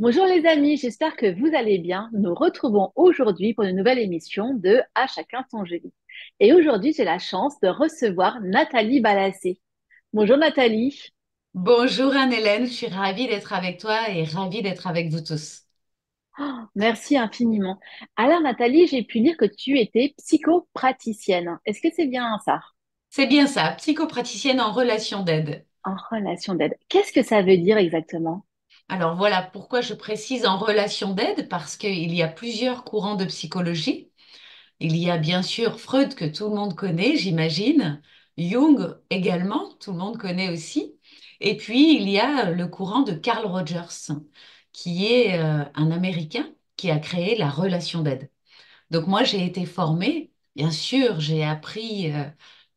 Bonjour les amis, j'espère que vous allez bien. Nous retrouvons aujourd'hui pour une nouvelle émission de À chacun son jeu. Et aujourd'hui, j'ai la chance de recevoir Nathalie Balassé. Bonjour Nathalie. Bonjour Anne-Hélène, je suis ravie d'être avec toi et ravie d'être avec vous tous. Merci infiniment. Alors Nathalie, j'ai pu lire que tu étais psychopraticienne. Est-ce que c'est bien ça? C'est bien ça, psychopraticienne en relation d'aide. En relation d'aide. Qu'est-ce que ça veut dire exactement? Alors voilà pourquoi je précise en relation d'aide, parce qu'il y a plusieurs courants de psychologie. Il y a bien sûr Freud que tout le monde connaît, j'imagine, Jung également, tout le monde connaît aussi. Et puis il y a le courant de Carl Rogers, qui est un Américain qui a créé la relation d'aide. Donc moi, j'ai été formée, bien sûr, j'ai appris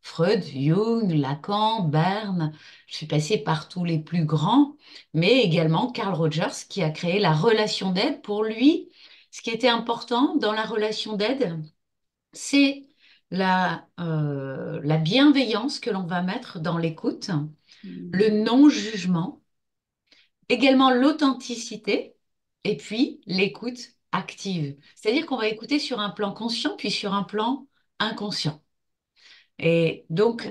Freud, Jung, Lacan, Berne, je suis passée par tous les plus grands, mais également Carl Rogers qui a créé la relation d'aide. Pour lui, ce qui était important dans la relation d'aide, c'est la bienveillance que l'on va mettre dans l'écoute, le Hmm. non-jugement, également l'authenticité et puis l'écoute active. C'est-à-dire qu'on va écouter sur un plan conscient puis sur un plan inconscient. Et donc,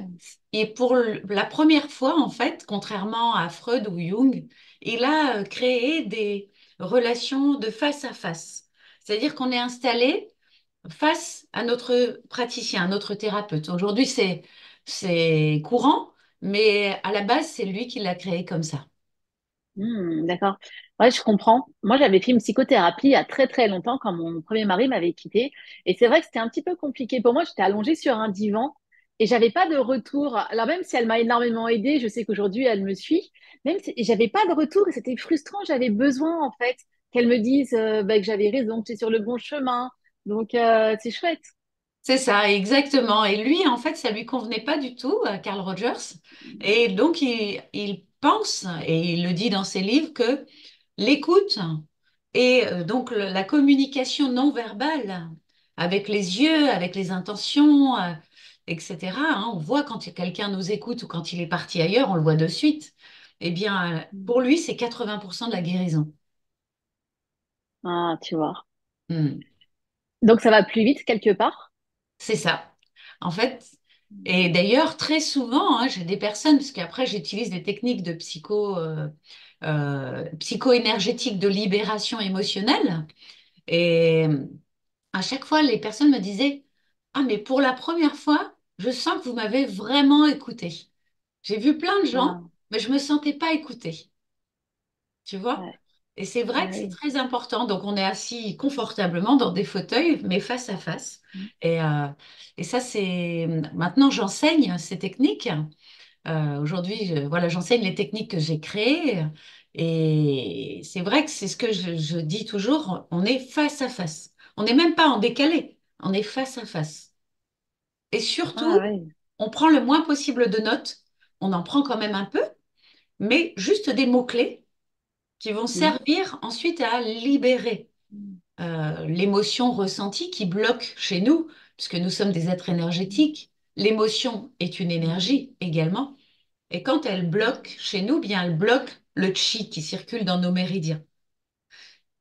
et pour la première fois, en fait, contrairement à Freud ou Jung, il a créé des relations de face à face. C'est-à-dire qu'on est installé face à notre praticien, à notre thérapeute. Aujourd'hui, c'est courant, mais à la base, c'est lui qui l'a créé comme ça. D'accord. Ouais, je comprends. Moi, j'avais fait une psychothérapie il y a très très longtemps quand mon premier mari m'avait quittée. Et c'est vrai que c'était un petit peu compliqué. Pour moi, j'étais allongée sur un divan et j'avais pas de retour. Alors même si elle m'a énormément aidée, je sais qu'aujourd'hui elle me suit. Même si j'avais pas de retour et c'était frustrant. J'avais besoin en fait qu'elle me dise bah, que j'avais raison, que j'étais sur le bon chemin. Donc c'est chouette. C'est ça, exactement. Et lui, en fait, ça lui convenait pas du tout, à Carl Rogers. Et donc, il pense, et il le dit dans ses livres, que l'écoute et donc la communication non verbale avec les yeux, avec les intentions, etc. On voit quand quelqu'un nous écoute ou quand il est parti ailleurs, on le voit de suite. Eh bien, pour lui, c'est 80% de la guérison. Ah, tu vois. Hmm. Donc ça va plus vite quelque part. C'est ça. En fait, et d'ailleurs, très souvent, j'ai des personnes, parce qu'après, j'utilise des techniques de psycho-énergétique de libération émotionnelle. Et à chaque fois, les personnes me disaient, ah, mais pour la première fois, je sens que vous m'avez vraiment écouté. J'ai vu plein de gens, Ah, mais je me sentais pas écoutée. Tu vois? ouais. Et c'est Ah vrai que c'est oui. très important. Donc, on est assis confortablement dans des fauteuils, mais face à face. Et, euh, et ça, c'est... Maintenant, j'enseigne ces techniques. Aujourd'hui, voilà, j'enseigne les techniques que j'ai créées. Et c'est vrai que c'est ce que je dis toujours, on est face à face. On n'est même pas en décalé, on est face à face. Et Ah surtout, oui. on prend le moins possible de notes. On en prend quand même un peu, mais juste des mots-clés qui vont servir ensuite à libérer l'émotion ressentie qui bloque chez nous, puisque nous sommes des êtres énergétiques. L'émotion est une énergie également. Et quand elle bloque chez nous, bien elle bloque le chi qui circule dans nos méridiens.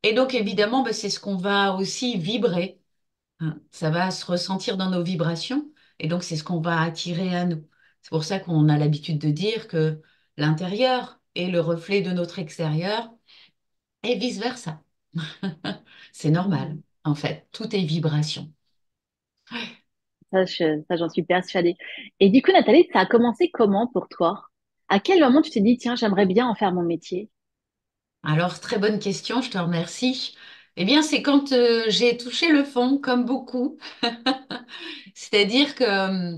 Et donc évidemment, ben, c'est ce qu'on va aussi vibrer, hein. Ça va se ressentir dans nos vibrations. Et donc c'est ce qu'on va attirer à nous. C'est pour ça qu'on a l'habitude de dire que l'intérieur est le reflet de notre extérieur et vice-versa. C'est normal, Mm. en fait. Tout est vibration. Ça, j'en suis persuadée. Et du coup, Nathalie, ça a commencé comment pour toi? À quel moment tu t'es dit, tiens, j'aimerais bien en faire mon métier? Alors, très bonne question, je te remercie. Eh bien, c'est quand j'ai touché le fond, comme beaucoup. C'est-à-dire que,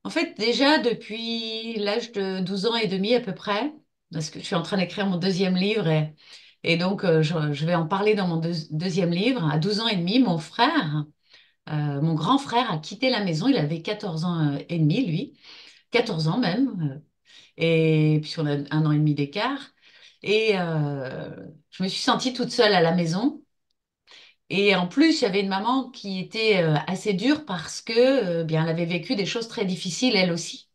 en fait, déjà depuis l'âge de 12 ans et demi à peu près, parce que je suis en train d'écrire mon deuxième livre et donc je vais en parler dans mon deuxième livre. À 12 ans et demi, mon frère, mon grand frère a quitté la maison. Il avait 14 ans et demi, lui, 14 ans même. Et puis on a un an et demi d'écart. Et je me suis sentie toute seule à la maison. Et en plus, il y avait une maman qui était assez dure parce que bien, elle avait vécu des choses très difficiles elle aussi.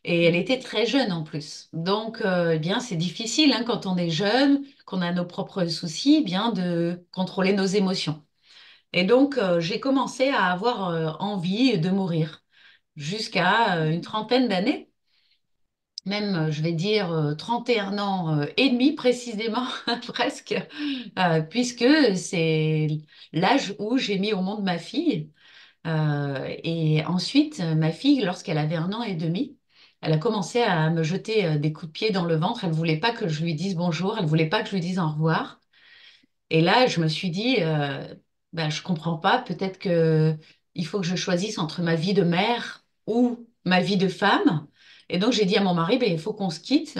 Et elle Mm. était très jeune en plus. Donc, eh bien, c'est difficile hein, quand on est jeune, qu'on a nos propres soucis, eh bien, de contrôler nos émotions. Et donc, j'ai commencé à avoir envie de mourir jusqu'à une trentaine d'années, même, je vais dire, 31 ans et demi précisément, presque, puisque c'est l'âge où j'ai mis au monde ma fille. Et ensuite, ma fille, lorsqu'elle avait 1 an et demi, elle a commencé à me jeter des coups de pied dans le ventre. Elle voulait pas que je lui dise bonjour, elle voulait pas que je lui dise au revoir. Et là, je me suis dit, ben, je comprends pas, peut-être que il faut que je choisisse entre ma vie de mère ou ma vie de femme. Et donc, j'ai dit à mon mari, ben, il faut qu'on se quitte.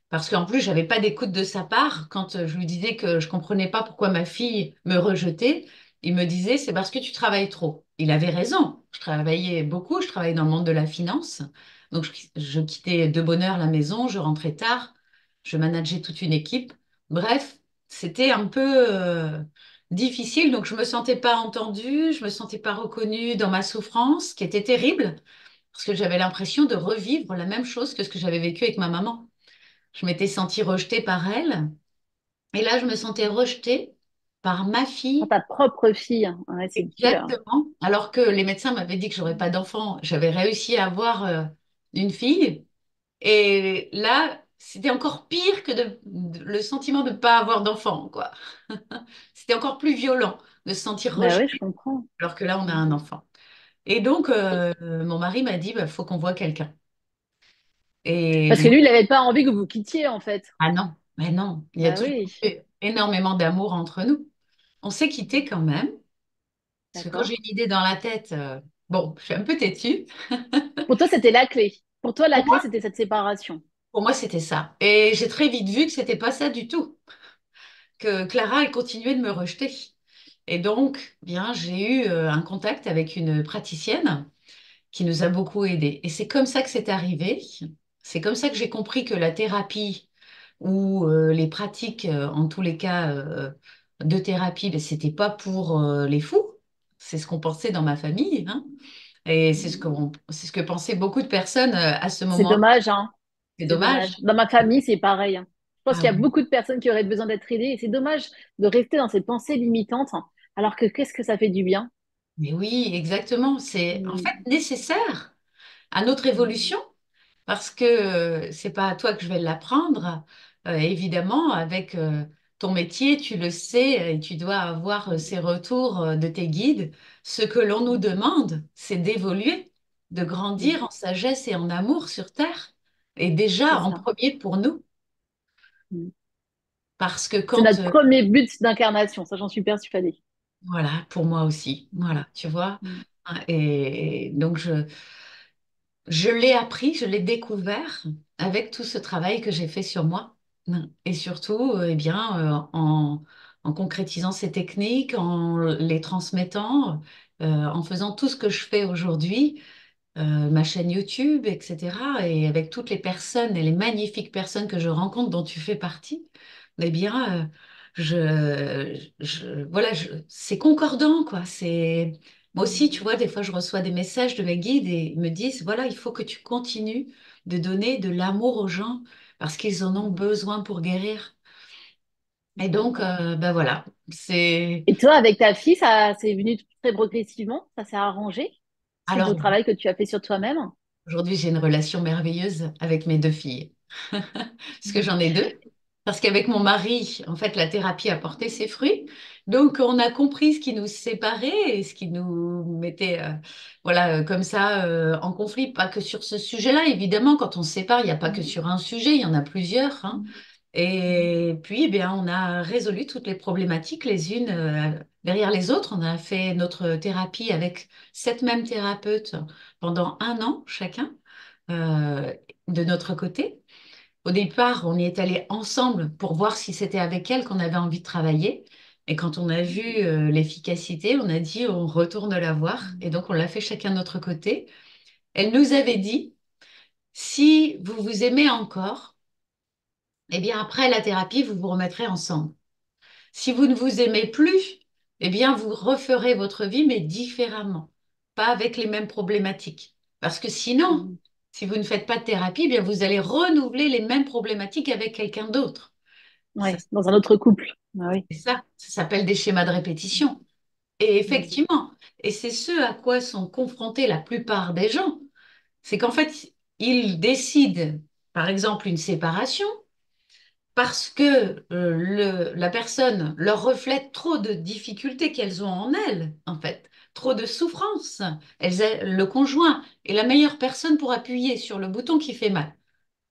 Parce qu'en plus, j'avais pas d'écoute de sa part. Quand je lui disais que je comprenais pas pourquoi ma fille me rejetait, il me disait, c'est parce que tu travailles trop. Il avait raison. Je travaillais beaucoup, je travaillais dans le monde de la finance. Donc, je quittais de bonne heure la maison, je rentrais tard, je manageais toute une équipe. Bref, c'était un peu difficile. Donc, je me sentais pas entendue, je me sentais pas reconnue dans ma souffrance, qui était terrible, parce que j'avais l'impression de revivre la même chose que ce que j'avais vécu avec ma maman. Je m'étais sentie rejetée par elle. Et là, je me sentais rejetée par ma Pour fille. ta propre fille, hein. Ouais, c'est dur. Exactement. Alors que les médecins m'avaient dit que j'aurais pas d'enfant. J'avais réussi à avoir une fille. Et là, c'était encore pire que le sentiment de ne pas avoir d'enfant, quoi. C'était encore plus violent de se sentir Bah oui, je rejeté comprends. alors que là, on a un enfant. Et donc, mon mari m'a dit, bah, faut qu'on voit quelqu'un. Et Parce que moi, lui, il n'avait pas envie que vous quittiez, en fait. ah non, mais non, il y a Bah toujours oui, eu énormément d'amour entre nous. On s'est quittés quand même, parce que quand d'accord. j'ai une idée dans la tête, bon, je suis un peu têtue. Pour toi, c'était la clé. Pour toi, la Pour clé, moi, c'était cette séparation. pour moi, c'était ça. Et j'ai très vite vu que c'était pas ça du tout, que Clara, elle continuait de me rejeter. Et donc, bien, j'ai eu un contact avec une praticienne qui nous a beaucoup aidés. Et c'est comme ça que c'est arrivé. C'est comme ça que j'ai compris que la thérapie ou les pratiques, en tous les cas, de thérapie, ben, c'était pas pour les fous. C'est ce qu'on pensait dans ma famille, hein. Et c'est ce que pensaient beaucoup de personnes à ce C'est moment-là. dommage, hein. C'est C'est dommage. dommage. Dans ma famille, c'est pareil, hein. Je pense Ah qu'il y a oui. beaucoup de personnes qui auraient besoin d'être aidées et c'est dommage de rester dans ces pensées limitantes, hein. Alors que qu'est-ce que ça fait du bien? Mais oui, exactement. C'est en fait Mm. nécessaire à notre évolution. Parce que c'est pas à toi que je vais l'apprendre. Évidemment, avec ton métier, tu le sais et tu dois avoir ces retours de tes guides. Ce que l'on nous demande, c'est d'évoluer, de Mm. grandir en sagesse et en amour sur Terre. Et C'est déjà en ça. premier pour nous. Mm. Parce que C'est quand, notre premier but d'incarnation, ça j'en suis persuadée. voilà, pour moi aussi, Mm. voilà, tu vois. Mm. Et donc, je l'ai appris, je l'ai découvert avec tout ce travail que j'ai fait sur moi. Et surtout, eh bien, en concrétisant ces techniques, en les transmettant, en faisant tout ce que je fais aujourd'hui, ma chaîne YouTube, etc. Et avec toutes les personnes et les magnifiques personnes que je rencontre dont tu fais partie, eh bien, voilà, c'est concordant, quoi. Moi aussi, tu vois, des fois, je reçois des messages de mes guides et ils me disent, voilà, il faut que tu continues de donner de l'amour aux gens parce qu'ils en ont besoin pour guérir. Et donc, ben voilà, c'est... Et toi, avec ta fille, ça c'est venu très progressivement, ça s'est arrangé suite au Alors, travail que tu as fait sur toi-même. aujourd'hui, j'ai une relation merveilleuse avec mes deux filles. Parce que j'en ai deux. Parce qu'avec mon mari, en fait, la thérapie a porté ses fruits. Donc, on a compris ce qui nous séparait et ce qui nous mettait, voilà, comme ça, en conflit. Pas que sur ce sujet-là, évidemment, quand on se sépare, il n'y a pas que sur un sujet, il y en a plusieurs, hein. Et puis, eh bien, on a résolu toutes les problématiques les unes derrière les autres. On a fait notre thérapie avec cette même thérapeute pendant 1 an chacun, euh, de notre côté. Au départ, on y est allé ensemble pour voir si c'était avec elle qu'on avait envie de travailler. Et quand on a vu l'efficacité, on a dit on retourne la voir. Et donc, on l'a fait chacun de notre côté. Elle nous avait dit, si vous vous aimez encore, eh bien, après la thérapie, vous vous remettrez ensemble. Si vous ne vous aimez plus, eh bien, vous referez votre vie, mais différemment, pas avec les mêmes problématiques. Parce que sinon, Mm. Si vous ne faites pas de thérapie, eh bien vous allez renouveler les mêmes problématiques avec quelqu'un d'autre. Ça, Ouais, dans un autre couple. Ah oui. c'est ça, ça s'appelle des schémas de répétition. Et Mm. effectivement, et c'est ce à quoi sont confrontés la plupart des gens, c'est qu'en fait, ils décident, par exemple, une séparation parce que la personne leur reflète trop de difficultés qu'elles ont en elles, en fait, trop de souffrances. Le conjoint est la meilleure personne pour appuyer sur le bouton qui fait mal.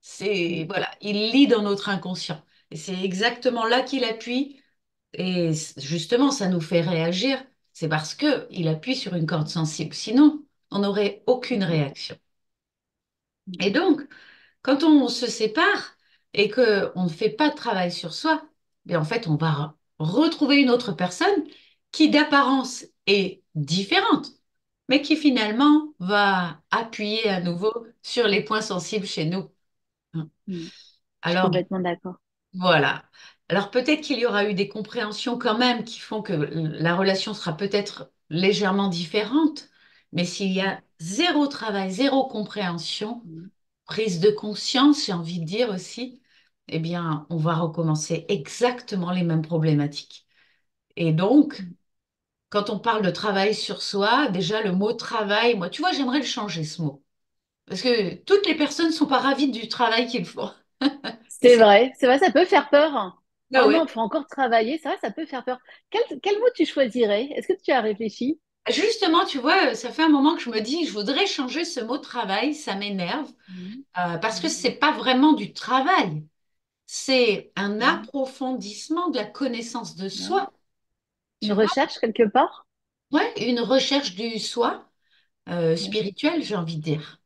C'est, Mm. voilà, il lit dans notre inconscient. Et c'est exactement là qu'il appuie. Et justement, ça nous fait réagir. C'est parce que il appuie sur une corde sensible. Sinon, on n'aurait aucune Mm. réaction. Et donc, quand on se sépare et que on ne fait pas de travail sur soi, bien en fait, on va retrouver une autre personne qui d'apparence est différente, mais qui finalement va appuyer à nouveau sur les points sensibles chez nous. Mm. Je suis Alors, complètement d'accord. voilà. Alors peut-être qu'il y aura eu des compréhensions quand même qui font que la relation sera peut-être légèrement différente, mais s'il y Mm. a zéro travail, zéro compréhension, Mm. prise de conscience, j'ai envie de dire aussi, eh bien, on va recommencer exactement les mêmes problématiques. Et donc, Mm. quand on parle de travail sur soi, déjà le mot travail, moi, tu vois, j'aimerais le changer ce mot. Parce que toutes les personnes ne sont pas ravies du travail qu'ils font. Et C'est vrai, ça peut faire peur, hein. ah Oh non, ouais. il faut encore travailler, c'est vrai, ça peut faire peur. Quel mot tu choisirais? Est-ce que tu as réfléchi? Justement, tu vois, ça fait un moment que je me dis, je voudrais changer ce mot travail, ça m'énerve, Mm. parce que Mm. c'est pas vraiment du travail, c'est un Mm. approfondissement de la connaissance de Ouais. soi, Une tu vois? recherche quelque part? Ouais, une recherche du soi Ouais. spirituel, j'ai envie de dire.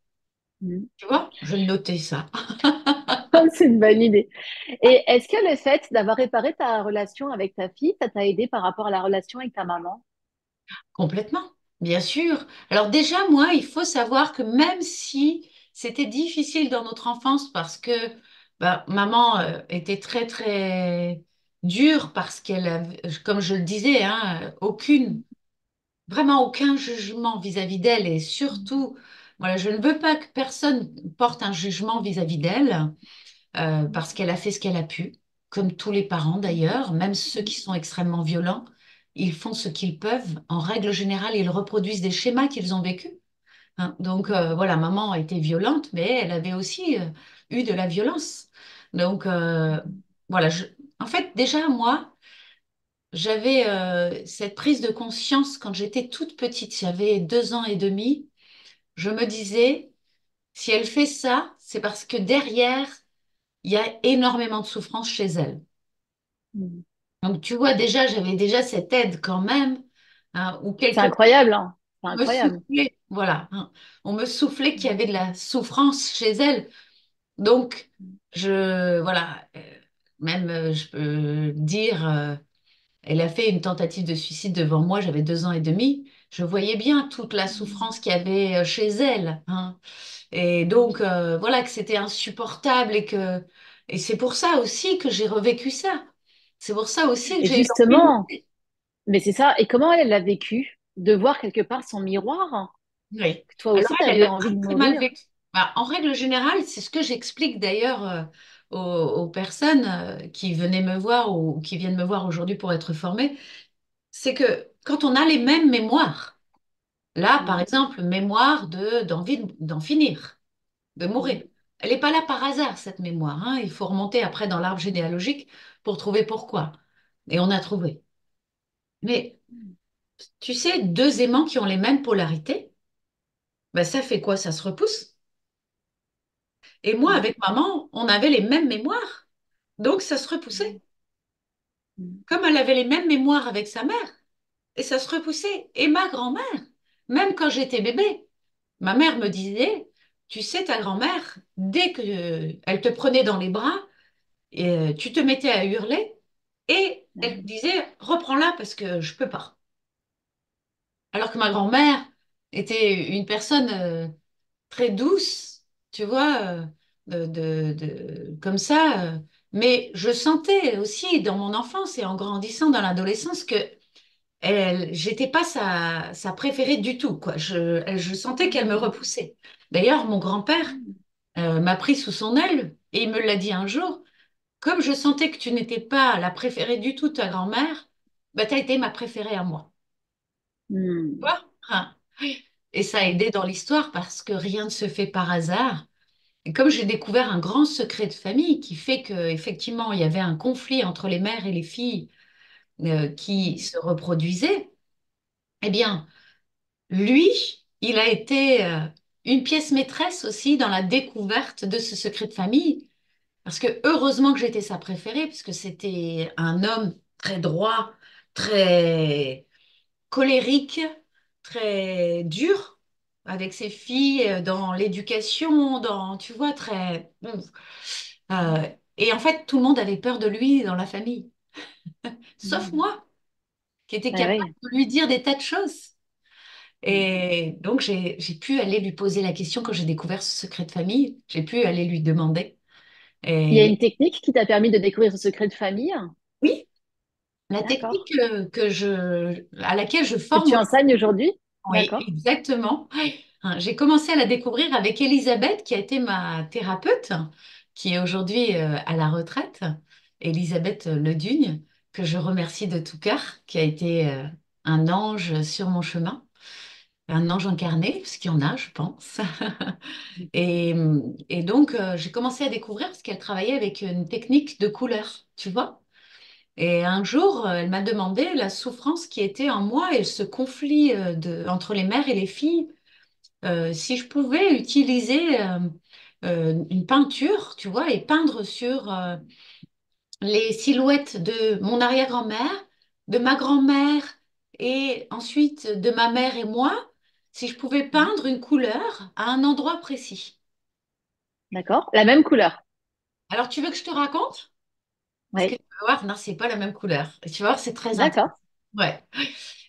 Mm. Tu vois? Je vais noter ça. C'est une bonne idée. Et est-ce que le fait d'avoir réparé ta relation avec ta fille, ça t'a aidé par rapport à la relation avec ta maman? Complètement, bien sûr. Alors déjà, moi, il faut savoir que même si c'était difficile dans notre enfance parce que bah, maman était très très dure parce qu'elle avait, comme je le disais, hein, vraiment aucun jugement vis-à-vis d'elle et surtout, voilà, je ne veux pas que personne porte un jugement vis-à-vis d'elle parce qu'elle a fait ce qu'elle a pu, comme tous les parents d'ailleurs, même ceux qui sont extrêmement violents, ils font ce qu'ils peuvent. En règle générale, ils reproduisent des schémas qu'ils ont vécus. Hein. Donc voilà, maman a été violente, mais elle avait aussi eu de la violence. Donc voilà, en fait déjà moi, j'avais cette prise de conscience quand j'étais toute petite, j'avais 2 ans et demi. Je me disais, si elle fait ça, c'est parce que derrière, il y a énormément de souffrance chez elle. Mm. Donc, tu vois, déjà, j'avais déjà cette aide quand même, hein, où C'est quelque part, incroyable, hein. C'est on me incroyable. soufflait, voilà, hein, on me soufflait qu'il y avait de la souffrance chez elle. Donc, voilà, même, je peux dire, elle a fait une tentative de suicide devant moi, j'avais 2 ans et demi. Je voyais bien toute la Mm. souffrance qu'il y avait chez elle, hein. Et donc, voilà, que c'était insupportable et c'est pour ça aussi que j'ai revécu ça. C'est pour ça aussi que Et j'ai eu envie justement, mais c'est ça. Et comment elle l'a vécu? De voir quelque part son miroir, Oui. que toi Alors aussi, tu elle, elle avais l'a envie très de très mal mourir. vécu. Bah, en règle générale, c'est ce que j'explique d'ailleurs aux personnes qui venaient me voir ou qui viennent me voir aujourd'hui pour être formées, c'est que quand on a les mêmes mémoires, là par Mm. exemple, mémoire d'envie d'en finir, de Mm. mourir, elle n'est pas là par hasard cette mémoire, hein. Il faut remonter après dans l'arbre généalogique pour trouver pourquoi. Et on a trouvé. Mais tu sais, deux aimants qui ont les mêmes polarités, ben, ça fait quoi? Ça se repousse. Et moi, Mm. avec maman, on avait les mêmes mémoires. Donc, ça se repoussait. Mm. Comme elle avait les mêmes mémoires avec sa mère. Et ça se repoussait. Et ma grand-mère, même quand j'étais bébé, ma mère me disait, tu sais, ta grand-mère, dès que elle te prenait dans les bras, tu te mettais à hurler et elle te Mm. disait, reprends-la parce que je peux pas. Alors que ma grand-mère était une personne très douce, tu vois, comme ça. Mais je sentais aussi dans mon enfance et en grandissant dans l'adolescence que j'étais pas sa préférée du tout, quoi. Je sentais qu'elle me Hmm. repoussait. D'ailleurs, mon grand-père Hmm. m'a pris sous son aile et il me l'a dit un jour, comme je sentais que tu n'étais pas la préférée du tout de ta grand-mère, bah, tu as été ma préférée à moi. Tu Hmm. vois? Hein. Et ça a aidé dans l'histoire parce que rien ne se fait par hasard. Et comme j'ai découvert un grand secret de famille qui fait qu'effectivement, il y avait un conflit entre les mères et les filles qui se reproduisait, eh bien, lui, il a été une pièce maîtresse aussi dans la découverte de ce secret de famille. Parce que heureusement que j'étais sa préférée, puisque c'était un homme très droit, très colérique, très dur avec ses filles, dans l'éducation, tu vois, très... bon. Et en fait, tout le monde avait peur de lui dans la famille, sauf Hmm. moi, qui était Ah capable oui. de lui dire des tas de choses. Hmm. Et donc, j'ai pu aller lui poser la question quand j'ai découvert ce secret de famille. J'ai pu aller lui demander. Il y a Et une technique qui t'a permis de découvrir ce secret de famille? oui, la D'accord. technique à laquelle je Que forme. tu enseignes aujourd'hui? Oui, D'accord. exactement. Hein, j'ai commencé à la découvrir avec Elisabeth, qui a été ma thérapeute, qui est aujourd'hui à la retraite. Elisabeth Ledugne, que je remercie de tout cœur, qui a été un ange sur mon chemin, un ange incarné, parce qu'il y en a, je pense. Et, et donc, j'ai commencé à découvrir parce qu'elle travaillait avec une technique de couleur, tu vois. Et un jour, elle m'a demandé la souffrance qui était en moi et ce conflit entre les mères et les filles, si je pouvais utiliser une peinture, tu vois, et peindre sur les silhouettes de mon arrière-grand-mère, de ma grand-mère et ensuite de ma mère et moi, si je pouvais peindre une couleur à un endroit précis. D'accord. La même couleur. Alors, tu veux que je te raconte? Parce que Oui. tu vas voir, non, c'est pas la même couleur. Et tu vas voir, c'est très intéressant. D'accord. Ouais.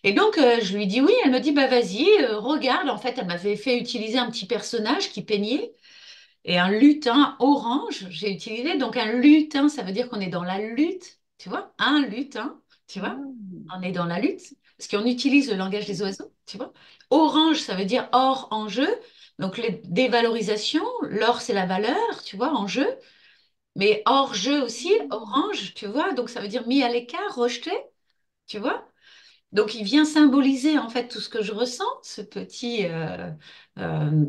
Et donc, je lui dis oui. Elle me dit, bah vas-y, regarde. En fait, elle m'avait fait utiliser un petit personnage qui peignait et un lutin orange. J'ai utilisé. Donc, un lutin, ça veut dire qu'on est dans la lutte. Tu vois? Un lutin, tu vois? Hmm. On est dans la lutte. Parce qu'on utilise le langage des oiseaux, tu vois? Orange, ça veut dire or en jeu. Donc, les dévalorisations, l'or, c'est la valeur, tu vois, en jeu. Mais hors jeu aussi, orange, tu vois, donc ça veut dire mis à l'écart, rejeté, tu vois. Donc il vient symboliser en fait tout ce que je ressens, ce petit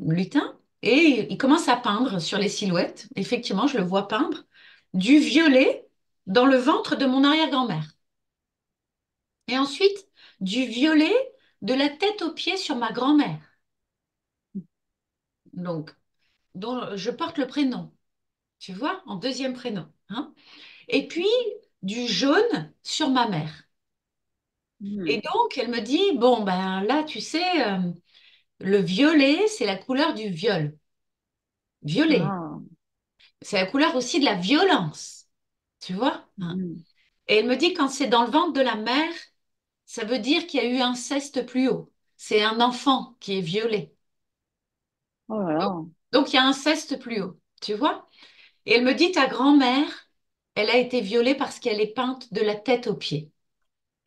lutin, et il commence à peindre sur les silhouettes. Effectivement, je le vois peindre du violet dans le ventre de mon arrière-grand-mère. Et ensuite, du violet de la tête aux pieds sur ma grand-mère, donc dont je porte le prénom, tu vois, en deuxième prénom, hein. Et puis du jaune sur ma mère. Et Hmm. donc, elle me dit, bon, ben là, tu sais, le violet, c'est la couleur du viol. Violet. Ah. C'est la couleur aussi de la violence. Tu vois? Hein. Hmm. Et elle me dit, quand c'est dans le ventre de la mère, ça veut dire qu'il y a eu un inceste plus haut. C'est un enfant qui est violé. Oh là là. Donc, il y a un inceste plus haut. Tu vois? Et elle me dit, ta grand-mère, elle a été violée parce qu'elle est peinte de la tête aux pieds.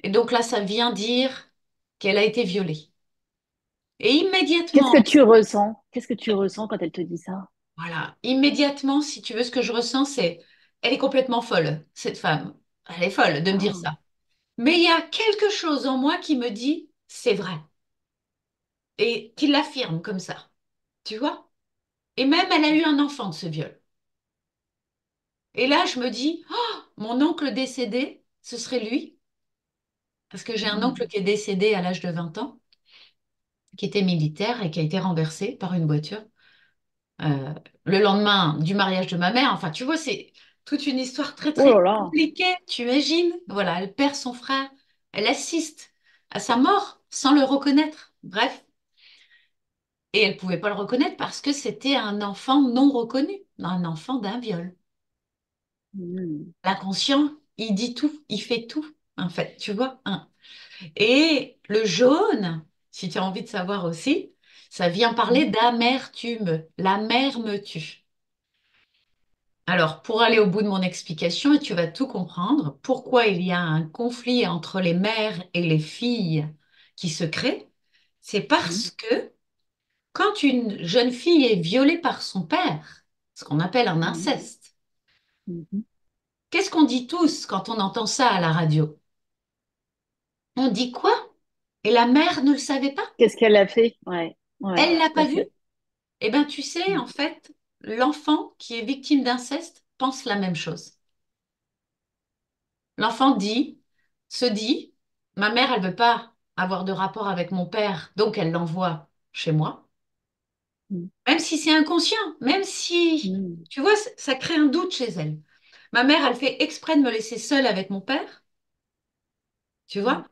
Et donc là, ça vient dire qu'elle a été violée. Et Qu'est-ce que immédiatement, tu ressens? Qu'est-ce que tu ressens quand elle te dit ça? voilà, immédiatement, si tu veux, ce que je ressens, c'est, elle est complètement folle, cette femme. Elle est folle de me dire Ah. ça. Mais il y a quelque chose en moi qui me dit, c'est vrai, et qui l'affirme comme ça, tu vois? Et même, elle a eu un enfant de ce viol. Et là, je me dis, oh, mon oncle décédé, ce serait lui, parce que j'ai un oncle Hmm. qui est décédé à l'âge de 20 ans, qui était militaire et qui a été renversé par une voiture. Le lendemain du mariage de ma mère. Enfin, tu vois, c'est toute une histoire très, Oh très là là. compliquée, tu imagines? Voilà, elle perd son frère, elle assiste à sa mort sans le reconnaître. Bref, et elle pouvait pas le reconnaître parce que c'était un enfant non reconnu, un enfant d'un viol. Hmm. L'inconscient, il dit tout, il fait tout, en fait, tu vois, hein. Et le jaune, si tu as envie de savoir aussi, ça vient parler d'amertume. La mère me tue. Alors, pour aller au bout de mon explication, et tu vas tout comprendre, pourquoi il y a un conflit entre les mères et les filles qui se crée, c'est Mhm. parce que quand une jeune fille est violée par son père, ce qu'on appelle un Mhm. inceste, Mhm. qu'est-ce qu'on dit tous quand on entend ça à la radio? On dit quoi? Et la mère ne le savait pas? Qu'est-ce qu'elle a fait? Ouais, ouais, Elle l'a tout à pas vu? fait. Eh bien, tu sais, en fait, l'enfant qui est victime d'inceste pense la même chose. L'enfant se dit, ma mère, elle veut pas avoir de rapport avec mon père, donc elle l'envoie chez moi. Mhm. Même si c'est inconscient, même si, Mhm. tu vois, ça crée un doute chez elle. Ma mère, elle fait exprès de me laisser seule avec mon père, tu vois,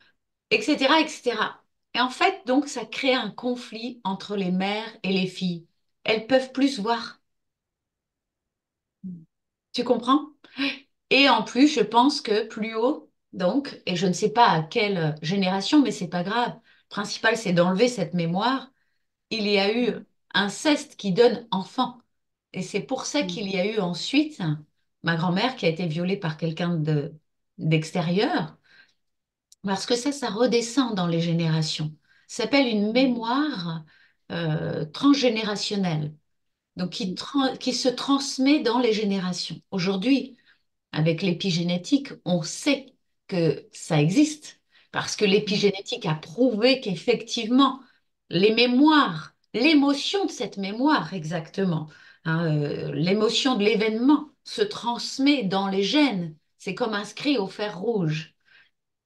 etc., etc. Et en fait, donc, ça crée un conflit entre les mères et les filles. Elles peuvent plus se voir. Mhm. Tu comprends? Et en plus, je pense que plus haut, donc, et je ne sais pas à quelle génération, mais c'est pas grave. Le principal, c'est d'enlever cette mémoire. Il y a eu inceste qui donne enfant. Et c'est pour ça Mhm. qu'il y a eu ensuite ma grand-mère qui a été violée par quelqu'un d'extérieur, parce que ça redescend dans les générations. Ça s'appelle une mémoire transgénérationnelle, donc qui se transmet dans les générations. Aujourd'hui, avec l'épigénétique, on sait que ça existe parce que Mhm. l'épigénétique a prouvé qu'effectivement, les mémoires, l'émotion de cette mémoire exactement, hein, l'émotion de l'événement se transmet dans les gènes. C'est comme inscrit au fer rouge.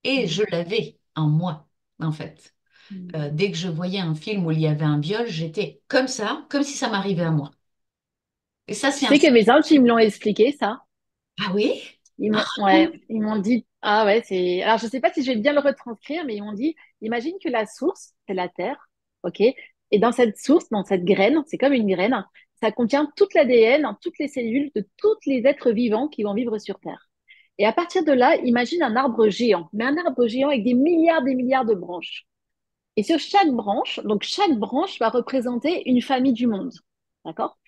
Et je Mhm. l'avais en moi, en fait. Mhm. Dès que je voyais un film où il y avait un viol, j'étais comme ça, comme si ça m'arrivait à moi. Et ça, Tu c'est un... sais que mes amis, ils me l'ont expliqué, ça. Ah oui? Ouais, ils m'ont dit, ah ouais, c'est. Alors, je sais pas si je vais bien le retranscrire, mais ils m'ont dit, imagine que la source, c'est la Terre, ok? Et dans cette source, dans cette graine, c'est comme une graine, ça contient toute l'ADN, toutes les cellules de tous les êtres vivants qui vont vivre sur Terre. Et à partir de là, imagine un arbre géant, mais un arbre géant avec des milliards de branches. Et sur chaque branche, donc chaque branche va représenter une famille du monde, d'accord?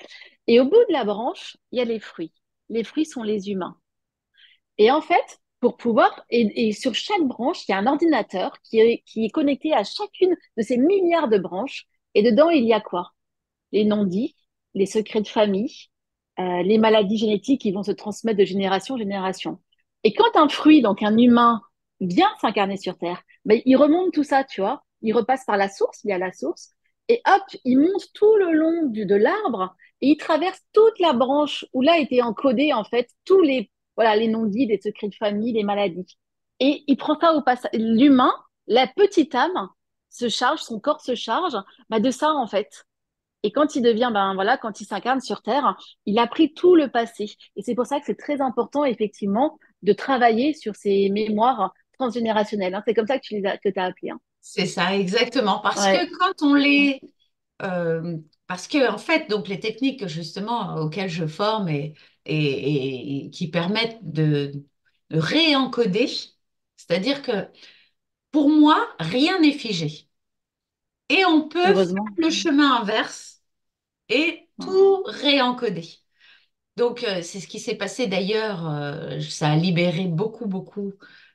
Et au bout de la branche, il y a les fruits. Les fruits sont les humains. Et en fait, pour pouvoir, et sur chaque branche, il y a un ordinateur qui est connecté à chacune de ces milliards de branches. Et dedans, il y a quoi? Les non-dits, les secrets de famille, les maladies génétiques qui vont se transmettre de génération en génération. Et quand un fruit, donc un humain, vient s'incarner sur Terre, ben, il remonte tout ça, tu vois. Il repasse par la source, il y a la source, et hop, il monte tout le long de l'arbre et il traverse toute la branche où là étaient encodés en fait tous les voilà les non-dits, les secrets de famille, les maladies. Et il prend ça au passage. L'humain, la petite âme, se charge, son corps se charge bah, de ça en fait. Et quand il devient, ben voilà, quand il s'incarne sur Terre, il a pris tout le passé. Et c'est pour ça que c'est très important, effectivement, de travailler sur ces mémoires transgénérationnelles, hein. C'est comme ça que que t'as appelé, hein. C'est ça, exactement. Parce que Ouais. quand on les... parce que, en fait, donc les techniques justement auxquelles je forme et qui permettent de réencoder, c'est-à-dire que pour moi, rien n'est figé. Et on peut faire Heureusement. le chemin inverse et Ouais. tout réencoder. Donc, c'est ce qui s'est passé d'ailleurs. Ça a libéré beaucoup, beaucoup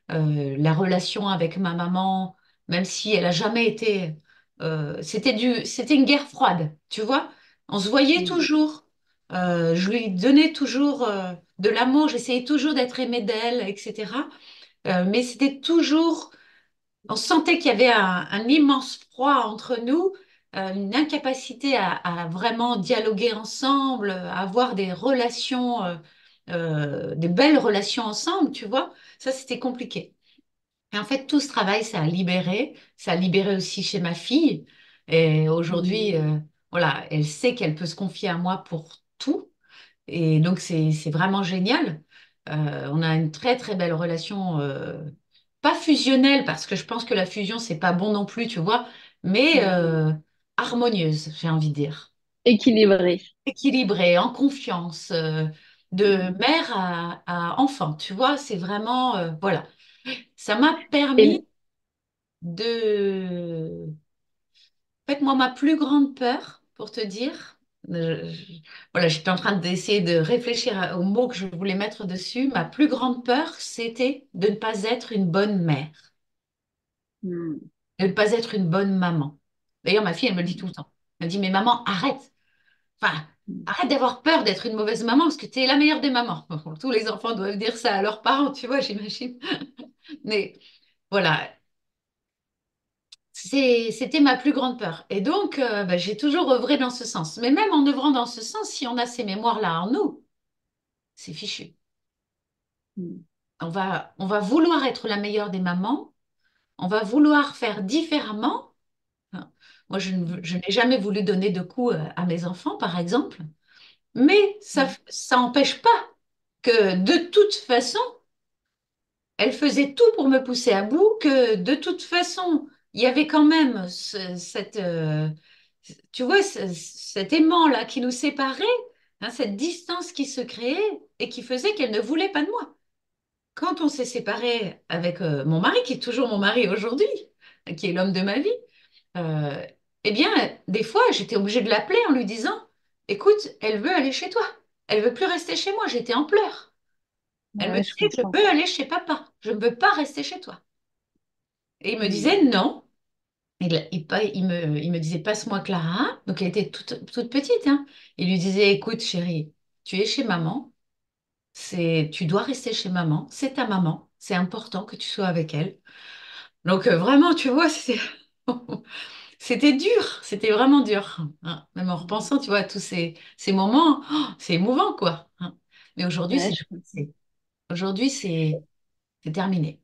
la relation avec ma maman, même si elle a jamais été. C'était une guerre froide, tu vois. On se voyait Mm. toujours. Je lui donnais toujours de l'amour. J'essayais toujours d'être aimée d'elle, etc. Mais c'était toujours on sentait qu'il y avait un immense froid entre nous, une incapacité à vraiment dialoguer ensemble, à avoir des relations, des belles relations ensemble, tu vois. Ça, c'était compliqué. Et en fait, tout ce travail, ça a libéré aussi chez ma fille. Et aujourd'hui, Mm. voilà, elle sait qu'elle peut se confier à moi pour tout. Et donc, c'est vraiment génial. On a une très, très belle relation, pas fusionnelle, parce que je pense que la fusion, c'est pas bon non plus, tu vois, mais Mm. harmonieuse, j'ai envie de dire. Équilibré. Équilibrée, en confiance, de Mm. mère à enfant, tu vois, c'est vraiment, voilà. Ça m'a permis Et, de... En fait, moi, ma plus grande peur, pour te dire, Voilà, j'étais en train d'essayer de réfléchir aux mots que je voulais mettre dessus. Ma plus grande peur, c'était de ne pas être une bonne mère, Mm. de ne pas être une bonne maman. D'ailleurs, ma fille, elle me le dit tout le temps. Elle me dit, mais maman, arrête. Enfin, Mm. arrête d'avoir peur d'être une mauvaise maman parce que tu es la meilleure des mamans. Bon, tous les enfants doivent dire ça à leurs parents, tu vois, j'imagine. Mais voilà, c'était ma plus grande peur. Et donc, bah, j'ai toujours œuvré dans ce sens. Mais même en œuvrant dans ce sens, si on a ces mémoires-là en nous, c'est fichu. Mm. On va vouloir être la meilleure des mamans, on va vouloir faire différemment. Enfin, moi, je n'ai jamais voulu donner de coups à mes enfants, par exemple, mais Mm. ça n'empêche pas que de toute façon, elle faisait tout pour me pousser à bout, que de toute façon, il y avait quand même tu vois, cet aimant-là qui nous séparait, hein, cette distance qui se créait et qui faisait qu'elle ne voulait pas de moi. Quand on s'est séparé avec mon mari, qui est toujours mon mari aujourd'hui, qui est l'homme de ma vie, euh, eh bien, des fois, j'étais obligée de l'appeler en lui disant, écoute, elle veut aller chez toi. Elle veut plus rester chez moi. J'étais en pleurs. Elle me Ouais, je disait, je comprends. veux aller chez papa. Je ne veux pas rester chez toi. Et il me Mm. disait non. Il me disait, passe-moi Clara. Donc, elle était toute petite, hein. Il lui disait, écoute, chérie, tu es chez maman. Tu dois rester chez maman. C'est ta maman. C'est important que tu sois avec elle. Donc, vraiment, tu vois, c'était dur. C'était vraiment dur, hein. Même en Mm. repensant, tu vois, à tous ces moments, oh, c'est émouvant, quoi, hein. Mais aujourd'hui, Ouais, c'est je comprends. passé. Aujourd'hui, c'est terminé.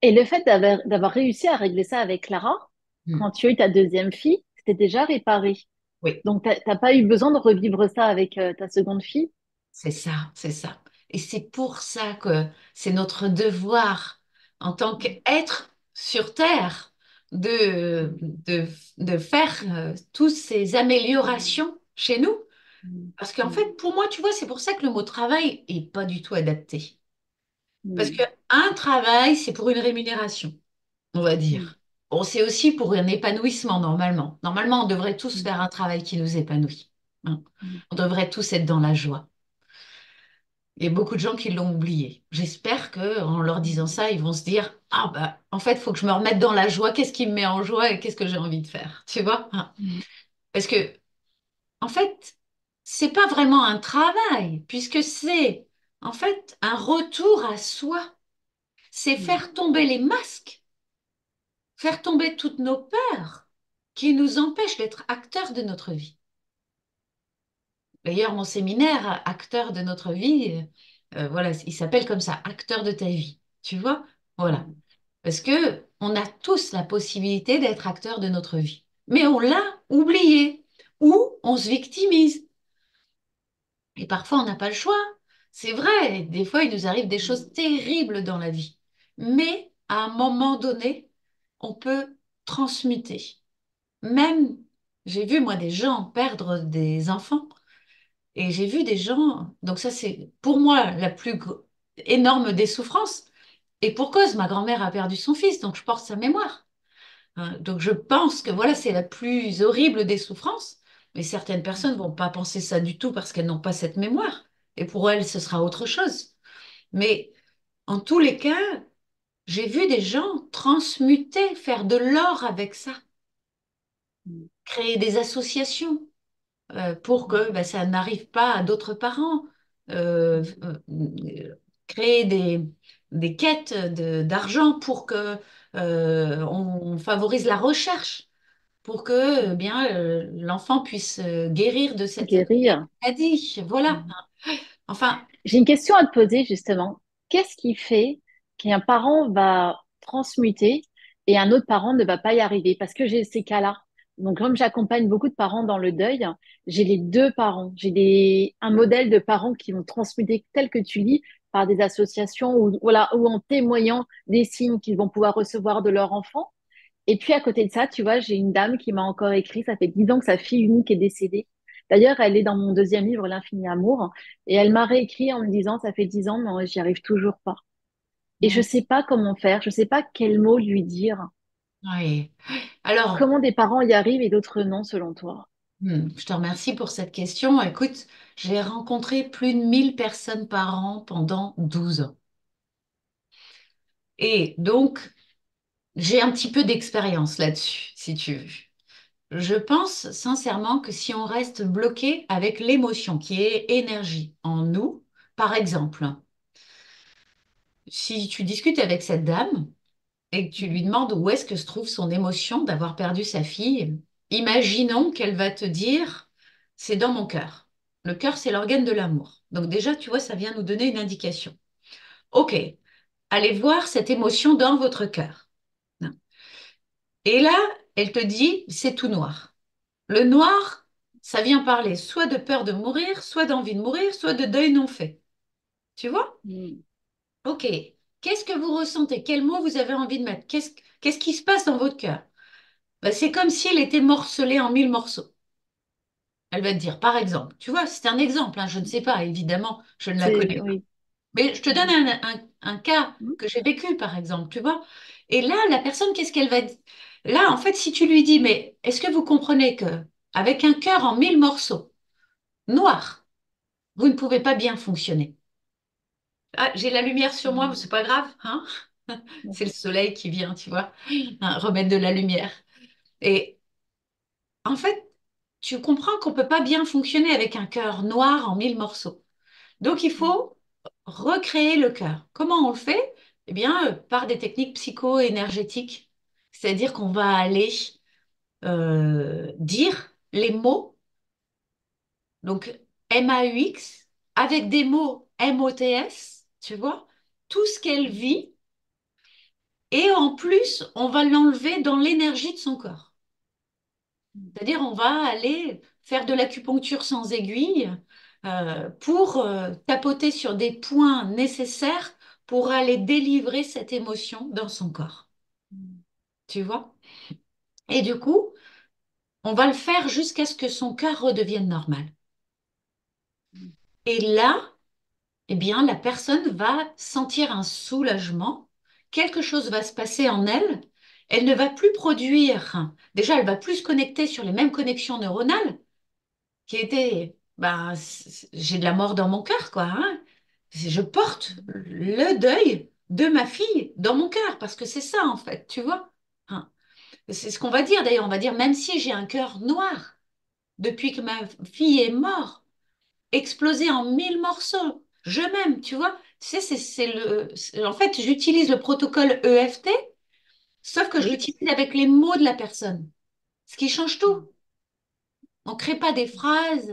Et le fait d'avoir réussi à régler ça avec Clara, Hmm. quand tu as eu ta deuxième fille, c'était déjà réparé. Oui. Donc, t'as pas eu besoin de revivre ça avec ta seconde fille. C'est ça, c'est ça. Et c'est pour ça que c'est notre devoir en tant qu'être sur Terre de faire toutes ces Mm. améliorations chez nous. Mm. Parce qu'en Mm. fait, pour moi, tu vois, c'est pour ça que le mot travail est pas du tout adapté. Parce que Mm. un travail, c'est pour une rémunération, on va Mm. dire. Bon, c'est aussi pour un épanouissement normalement. Normalement, on devrait tous Mm. faire un travail qui nous épanouit, hein. Mm. On devrait tous être dans la joie. Il y a beaucoup de gens qui l'ont oublié. J'espère que en leur disant ça, ils vont se dire, ah bah en fait, il faut que je me remette dans la joie. Qu'est-ce qui me met en joie et qu'est-ce que j'ai envie de faire? Tu vois? Hein. Mm. Parce que en fait, c'est pas vraiment un travail, puisque c'est en fait un retour à soi. C'est Mm. faire tomber les masques, faire tomber toutes nos peurs qui nous empêchent d'être acteurs de notre vie. D'ailleurs, mon séminaire, acteur de notre vie, voilà, il s'appelle comme ça, acteur de ta vie. Tu vois? Voilà. Mm. Parce que on a tous la possibilité d'être acteur de notre vie. Mais on l'a oublié ou on se victimise. Et parfois, on n'a pas le choix. C'est vrai, des fois, il nous arrive des choses terribles dans la vie. Mais à un moment donné, on peut transmuter. Même, j'ai vu, moi, des gens perdre des enfants. Et j'ai vu des gens, donc ça c'est pour moi la énorme des souffrances. Et pour cause, ma grand-mère a perdu son fils, donc je porte sa mémoire, hein. Donc je pense que voilà, c'est la plus horrible des souffrances. Mais certaines personnes vont pas penser ça du tout parce qu'elles n'ont pas cette mémoire. Et pour elles, ce sera autre chose. Mais en tous les cas, j'ai vu des gens transmuter, faire de l'or avec ça, Mm. créer des associations pour que ben, ça n'arrive pas à d'autres parents. Créer des quêtes d'argent pour que on favorise la recherche, pour que Mm. bien l'enfant puisse guérir de cette Guérir. maladie. Voilà. Enfin, J'ai une question à te poser justement. Qu'est-ce qui fait qu'un parent va transmuter et un autre parent ne va pas y arriver? Parce que j'ai ces cas-là. Donc, comme j'accompagne beaucoup de parents dans le deuil, j'ai les deux parents. Un modèle de parents qui vont transmuter tel que tu dis par des associations ou, voilà, ou en témoignant des signes qu'ils vont pouvoir recevoir de leur enfant. Et puis à côté de ça, tu vois, j'ai une dame qui m'a encore écrit, ça fait 10 ans que sa fille unique est décédée. D'ailleurs, elle est dans mon deuxième livre, L'infini amour, et elle m'a réécrit en me disant, ça fait 10 ans, mais j'y arrive toujours pas. Et je mm, sais pas comment faire, je sais pas quel mot lui dire. oui. Alors, Comment des parents y arrivent et d'autres non, selon toi? Je te remercie pour cette question. Écoute, j'ai rencontré plus de 1 000 personnes par an pendant 12 ans. Et donc, j'ai un petit peu d'expérience là-dessus, si tu veux. Je pense sincèrement que si on reste bloqué avec l'émotion qui est énergie en nous, par exemple, si tu discutes avec cette dame et que tu lui demandes où est-ce que se trouve son émotion d'avoir perdu sa fille, imaginons qu'elle va te dire, c'est dans mon cœur. Le cœur, c'est l'organe de l'amour. Donc déjà, tu vois, ça vient nous donner une indication. Ok, allez voir cette émotion dans votre cœur. Et là, elle te dit, c'est tout noir. Le noir, ça vient parler soit de peur de mourir, soit d'envie de mourir, soit de deuil non fait. Tu vois? Mm. Ok. Qu'est-ce que vous ressentez? Quel mot vous avez envie de mettre? Qu'est-ce qui se passe dans votre cœur? Ben, c'est comme si elle était morcelée en 1 000 morceaux. Elle va te dire, par exemple. Tu vois, c'est un exemple, hein, je ne sais pas, évidemment, je ne la connais C'est, pas. oui. Mais je te donne Mm. un cas Mm. que j'ai vécu, par exemple, tu vois. Et là, la personne, qu'est-ce qu'elle va dire? Là, en fait, si tu lui dis, mais est-ce que vous comprenez que avec un cœur en 1 000 morceaux, noir, vous ne pouvez pas bien fonctionner. Ah, j'ai la lumière sur moi, mais Mm. c'est pas grave, hein? C'est le D'accord. soleil qui vient, tu vois, hein, remettre de la lumière. Et en fait, tu comprends qu'on peut pas bien fonctionner avec un cœur noir en 1 000 morceaux. Donc, il Mm. faut recréer le cœur. Comment on le fait? Eh bien, par des techniques psycho-énergétiques. C'est-à-dire qu'on va aller dire les mots, donc MAUX, avec des mots MOTS, tu vois, tout ce qu'elle vit, et en plus, on va l'enlever dans l'énergie de son corps. Mm. C'est-à-dire, on va aller faire de l'acupuncture sans aiguille pour tapoter sur des points nécessaires pour aller délivrer cette émotion dans son corps. Mm. Tu vois? Et du coup, on va le faire jusqu'à ce que son cœur redevienne normal. Mm. Et là, eh bien, la personne va sentir un soulagement, quelque chose va se passer en elle, elle ne va plus produire, déjà, elle va plus se connecter sur les mêmes connexions neuronales qui étaient, ben, j'ai de la mort dans mon cœur, quoi, hein. Je porte le deuil de ma fille dans mon cœur, parce que c'est ça, en fait, tu vois. Hein. C'est ce qu'on va dire, d'ailleurs, on va dire, même si j'ai un cœur noir depuis que ma fille est morte, explosé en 1 000 morceaux. Je m'aime, tu vois. Tu sais, en fait, j'utilise le protocole EFT, sauf que je Oui. l'utilise avec les mots de la personne, ce qui change tout. Mm. On ne crée pas des phrases,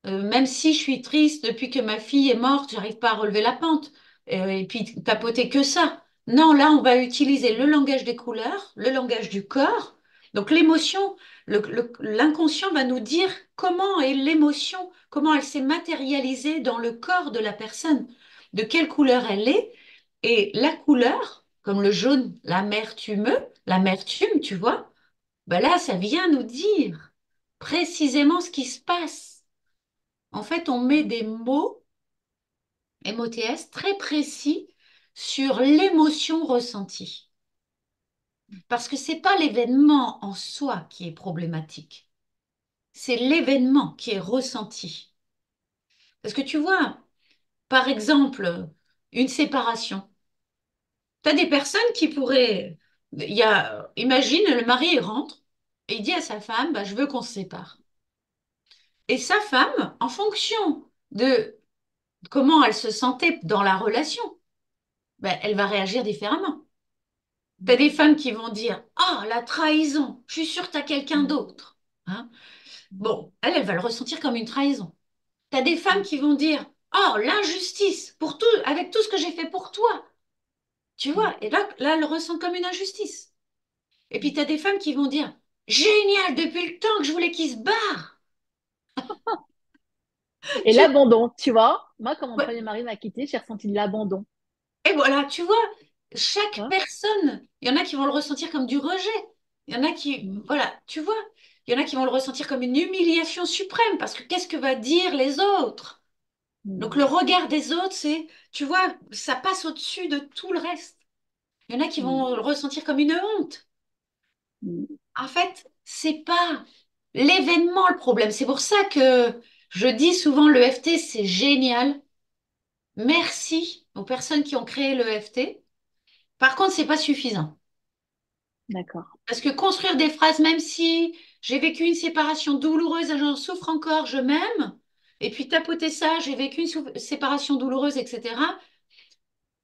même si je suis triste depuis que ma fille est morte, j'arrive pas à relever la pente, et puis tapoter que ça. Non, là, on va utiliser le langage des couleurs, le langage du corps. Donc l'émotion, l'inconscient va nous dire comment est l'émotion, comment elle s'est matérialisée dans le corps de la personne, de quelle couleur elle est. Et la couleur, comme le jaune, l'amertume, tu vois, ben là, ça vient nous dire précisément ce qui se passe. En fait, on met des mots, MOTS, très précis sur l'émotion ressentie. Parce que c'est pas l'événement en soi qui est problématique, c'est l'événement qui est ressenti. Parce que tu vois, par exemple, une séparation. Tu as des personnes qui pourraient... imagine, le mari rentre et il dit à sa femme, bah, je veux qu'on se sépare. Et sa femme, en fonction de comment elle se sentait dans la relation, ben, elle va réagir différemment. T'as des femmes qui vont dire, ah, la trahison, je suis sûre que t'as quelqu'un Mm. d'autre. Hein. Bon, elle va le ressentir comme une trahison. T'as des femmes qui vont dire, oh, l'injustice, pour tout, avec tout ce que j'ai fait pour toi. Tu Mm. vois, et là, elle le ressent comme une injustice. Et puis t'as des femmes qui vont dire, génial, depuis le temps que je voulais qu'il se barre. Et Tu l'abandon, tu vois, moi, quand mon vois. premier mari m'a quitté, j'ai ressenti de l'abandon. Et voilà, tu vois, Tu chaque vois. personne, il y en a qui vont le ressentir comme du rejet. Il y en a qui, Mm. voilà, tu vois, il y en a qui vont le ressentir comme une humiliation suprême parce que qu'est-ce que va dire les autres? Donc le Mm. regard des autres, c'est, tu vois, ça passe au-dessus de tout le reste. Il y en a qui Mm. vont le ressentir comme une honte. Mm. En fait, c'est pas l'événement le problème. C'est pour ça que je dis souvent le FT, c'est génial. Merci aux personnes qui ont créé le FT. Par contre, c'est pas suffisant. D'accord. Parce que construire des phrases, même si j'ai vécu une séparation douloureuse et j'en souffre encore, je m'aime, et puis tapoter ça, j'ai vécu une séparation douloureuse, etc.,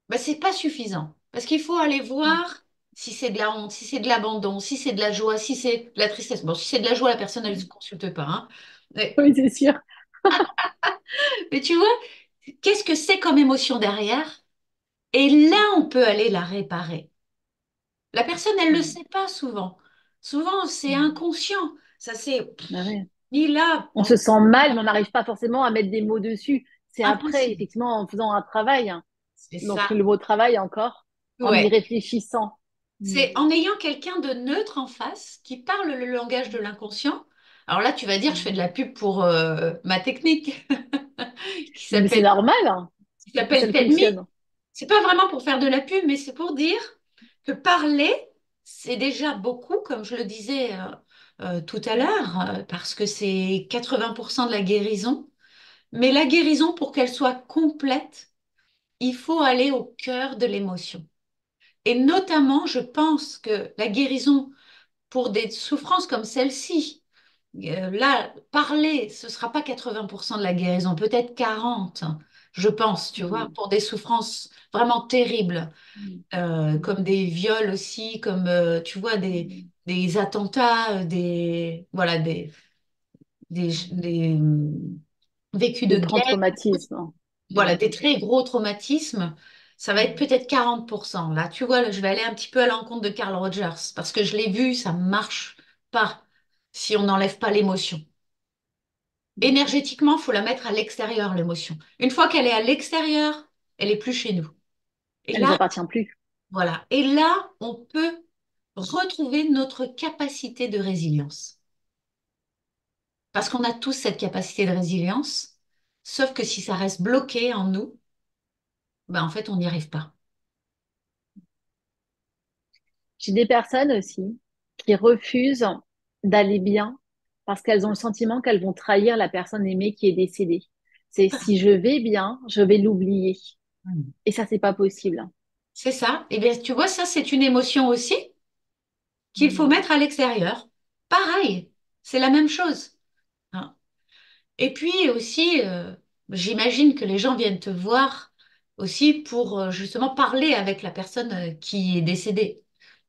ben, c'est pas suffisant. Parce qu'il faut aller voir si c'est de la honte, si c'est de l'abandon, si c'est de la joie, si c'est de la tristesse. Bon, si c'est de la joie, la personne, elle ne se consulte pas, hein. Mais, Oui, c'est sûr. mais tu vois, qu'est-ce que c'est comme émotion derrière? Et là, on peut aller la réparer. La personne, elle ne le Mm. sait pas souvent. Souvent, c'est inconscient. Ça, c'est Ah ouais. ni là, On se sent mal, mais on n'arrive pas forcément à mettre des mots dessus. C'est après, impossible. effectivement, en faisant un travail, hein. C'est Donc, ça. le mot travail encore, en y Ouais. réfléchissant. Mm. C'est en ayant quelqu'un de neutre en face qui parle le langage de l'inconscient. Alors là, tu vas dire, je fais de la pub pour ma technique qui Mais c'est s'appelle normal, hein. qui Et puis, ça s'appelle le Tell Me. fonctionne. C'est pas vraiment pour faire de la pub, mais c'est pour dire que parler, c'est déjà beaucoup, comme je le disais tout à l'heure, parce que c'est 80% de la guérison. Mais la guérison, pour qu'elle soit complète, il faut aller au cœur de l'émotion. Et notamment, je pense que la guérison pour des souffrances comme celle-ci, là, parler, ce ne sera pas 80% de la guérison, peut-être 40, je pense, tu vois, Mm. pour des souffrances vraiment terribles, Mm. comme des viols aussi, comme, tu vois, Mm. des attentats, voilà, des vécus de Des grands guerre, traumatismes, hein. voilà, Mm. des très gros traumatismes. Ça va être peut-être 40%. Là, tu vois, là, je vais aller un petit peu à l'encontre de Carl Rogers parce que je l'ai vu, ça marche pas si on n'enlève pas l'émotion. Mm. Énergétiquement, il faut la mettre à l'extérieur, l'émotion. Une fois qu'elle est à l'extérieur, elle est plus chez nous. Et Elle nous là, appartient plus. voilà. Et là, on peut retrouver notre capacité de résilience. Parce qu'on a tous cette capacité de résilience, sauf que si ça reste bloqué en nous, ben en fait, on n'y arrive pas. J'ai des personnes aussi qui refusent d'aller bien parce qu'elles ont le sentiment qu'elles vont trahir la personne aimée qui est décédée. C'est si je vais bien, je vais l'oublier. Mm. Et ça, c'est pas possible. C'est ça. Et bien, tu vois, ça, c'est une émotion aussi qu'il faut Mm. mettre à l'extérieur. Pareil, c'est la même chose, hein. Et puis aussi, j'imagine que les gens viennent te voir aussi pour justement parler avec la personne qui est décédée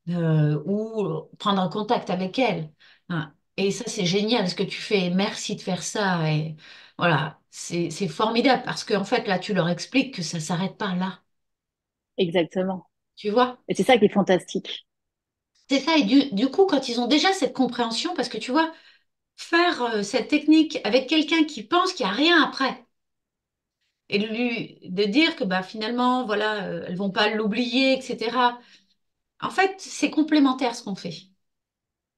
ou prendre un contact avec elle, hein. Et ça, c'est génial ce que tu fais. Merci de faire ça. Et voilà, c'est formidable parce qu'en fait, là, tu leur expliques que ça s'arrête pas là. Exactement. Tu vois? Et c'est ça qui est fantastique. C'est ça. Et du coup, quand ils ont déjà cette compréhension, parce que tu vois, faire cette technique avec quelqu'un qui pense qu'il n'y a rien après, et de dire que bah, finalement, voilà, elles vont pas l'oublier, etc. En fait, c'est complémentaire ce qu'on fait.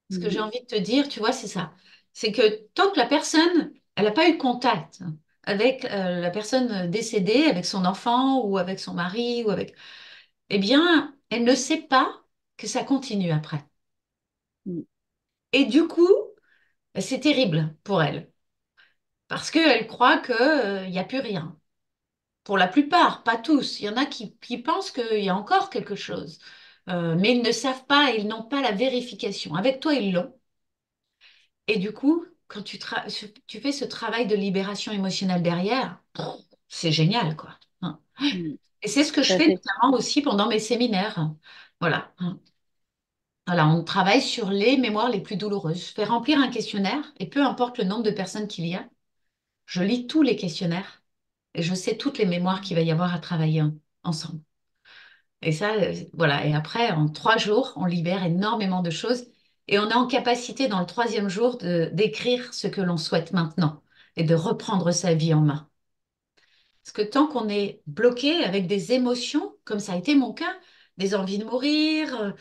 Ce que j'ai Mm. envie de te dire, tu vois, c'est ça. C'est que tant que la personne, elle n'a pas eu contact avec la personne décédée, avec son enfant ou avec son mari, eh bien, elle ne sait pas que ça continue après. Mm. Et du coup, c'est terrible pour elle. Parce qu'elle croit qu'il n'y a plus rien. Pour la plupart, pas tous. Il y en a qui pensent qu'il y a encore quelque chose. Mais ils ne savent pas, ils n'ont pas la vérification. Avec toi, ils l'ont. Et du coup, quand tu fais ce travail de libération émotionnelle derrière, c'est génial, quoi, hein. Mm. Et c'est ce que Tout je à fais fait. notamment aussi pendant mes séminaires. Voilà, hein. Voilà, on travaille sur les mémoires les plus douloureuses. Je fais remplir un questionnaire et peu importe le nombre de personnes qu'il y a, je lis tous les questionnaires et je sais toutes les mémoires qu'il va y avoir à travailler ensemble. Et ça, voilà. Et après, en 3 jours, on libère énormément de choses et on est en capacité, dans le troisième jour, d'écrire ce que l'on souhaite maintenant et de reprendre sa vie en main. Parce que tant qu'on est bloqué avec des émotions, comme ça a été mon cas, des envies de mourir,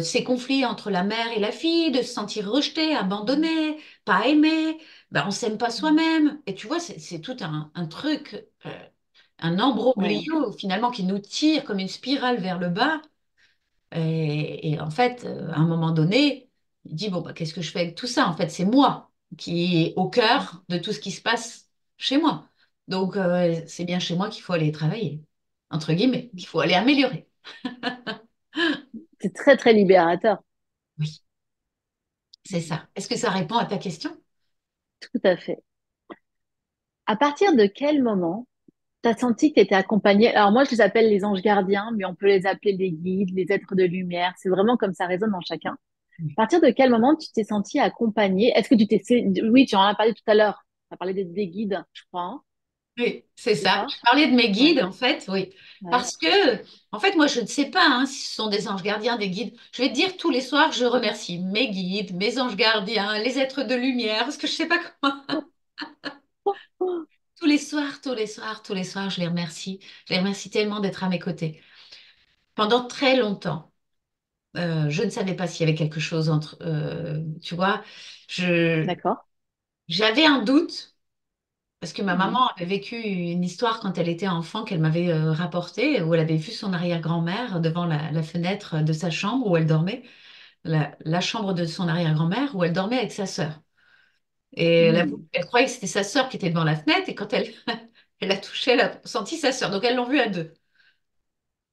ces conflits entre la mère et la fille, de se sentir rejeté, abandonné, pas aimé, ben on s'aime pas soi-même. Et tu vois, c'est tout un truc, un Ouais, imbroglio finalement qui nous tire comme une spirale vers le bas. Et en fait, à un moment donné, il dit, bon, bah, qu'est-ce que je fais avec tout ça? En fait, c'est moi. qui est au cœur de tout ce qui se passe chez moi. Donc, c'est bien chez moi qu'il faut aller travailler, entre guillemets, qu'il faut aller améliorer. C'est très, très libérateur. Oui, c'est ça. Est-ce que ça répond à ta question? Tout à fait. À partir de quel moment t'as senti que tu étais accompagnée? Alors moi, je les appelle les anges gardiens, mais on peut les appeler les guides, les êtres de lumière. C'est vraiment comme ça résonne en chacun. À Oui. partir de quel moment tu t'es sentie accompagnée? Est-ce que tu t'es... Oui, tu en as parlé tout à l'heure. Tu as parlé des guides, je crois, hein, Oui, c'est c'est ça. ça? Je parlais de mes Ouais, guides, en fait, oui. ouais. Parce que, en fait, moi, je ne sais pas hein, si ce sont des anges gardiens, des guides. Je vais te dire tous les soirs, je remercie mes guides, mes anges gardiens, les êtres de lumière, parce que je ne sais pas comment. Tous les soirs, tous les soirs, tous les soirs, je les remercie. Je les remercie tellement d'être à mes côtés. Pendant très longtemps, je ne savais pas s'il y avait quelque chose entre, tu vois, je, D'accord. j'avais un doute. Parce que ma Mhm. maman avait vécu une histoire quand elle était enfant qu'elle m'avait rapportée, où elle avait vu son arrière-grand-mère devant la fenêtre de sa chambre où elle dormait, la chambre de son arrière-grand-mère où elle dormait avec sa sœur. Et Mhm. elle croyait que c'était sa sœur qui était devant la fenêtre, et quand elle, elle a touché, elle a senti sa sœur. Donc elles l'ont vue à deux.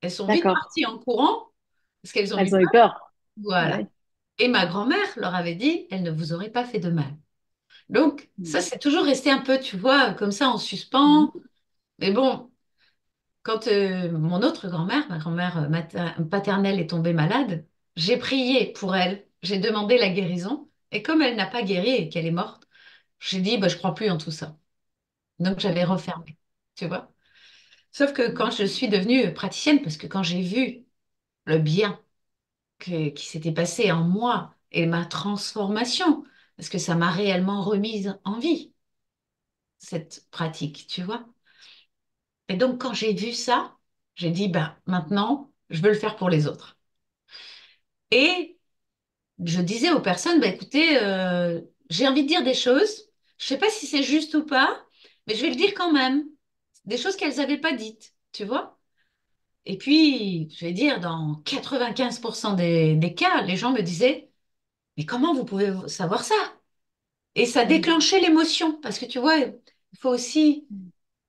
Elles sont vite D'accord. parties en courant parce qu'elles ont eu Elles ont eu peur. peur. Voilà. Ouais. Et ma grand-mère leur avait dit, elle ne vous aurait pas fait de mal. Donc ça, Mhm. c'est toujours resté un peu, tu vois, comme ça en suspens. Mhm. Mais bon. Quand mon autre grand-mère, ma grand-mère paternelle est tombée malade, j'ai prié pour elle, j'ai demandé la guérison, et comme elle n'a pas guéri et qu'elle est morte, j'ai dit, bah, je crois plus en tout ça. Donc j'avais refermé, tu vois. Sauf que quand je suis devenue praticienne, parce que quand j'ai vu le bien qui s'était passé en moi et ma transformation, parce que ça m'a réellement remise en vie, cette pratique, tu vois. Et donc quand j'ai vu ça, j'ai dit, bah, maintenant, je veux le faire pour les autres. Et je disais aux personnes, bah, écoutez, j'ai envie de dire des choses. Je sais pas si c'est juste ou pas, mais je vais le dire quand même. Des choses qu'elles n'avaient pas dites, tu vois. Et puis, je vais dire, dans 95% des cas, les gens me disaient, mais comment vous pouvez savoir ça? Et ça Mhm. déclenchait l'émotion, parce que tu vois, il faut aussi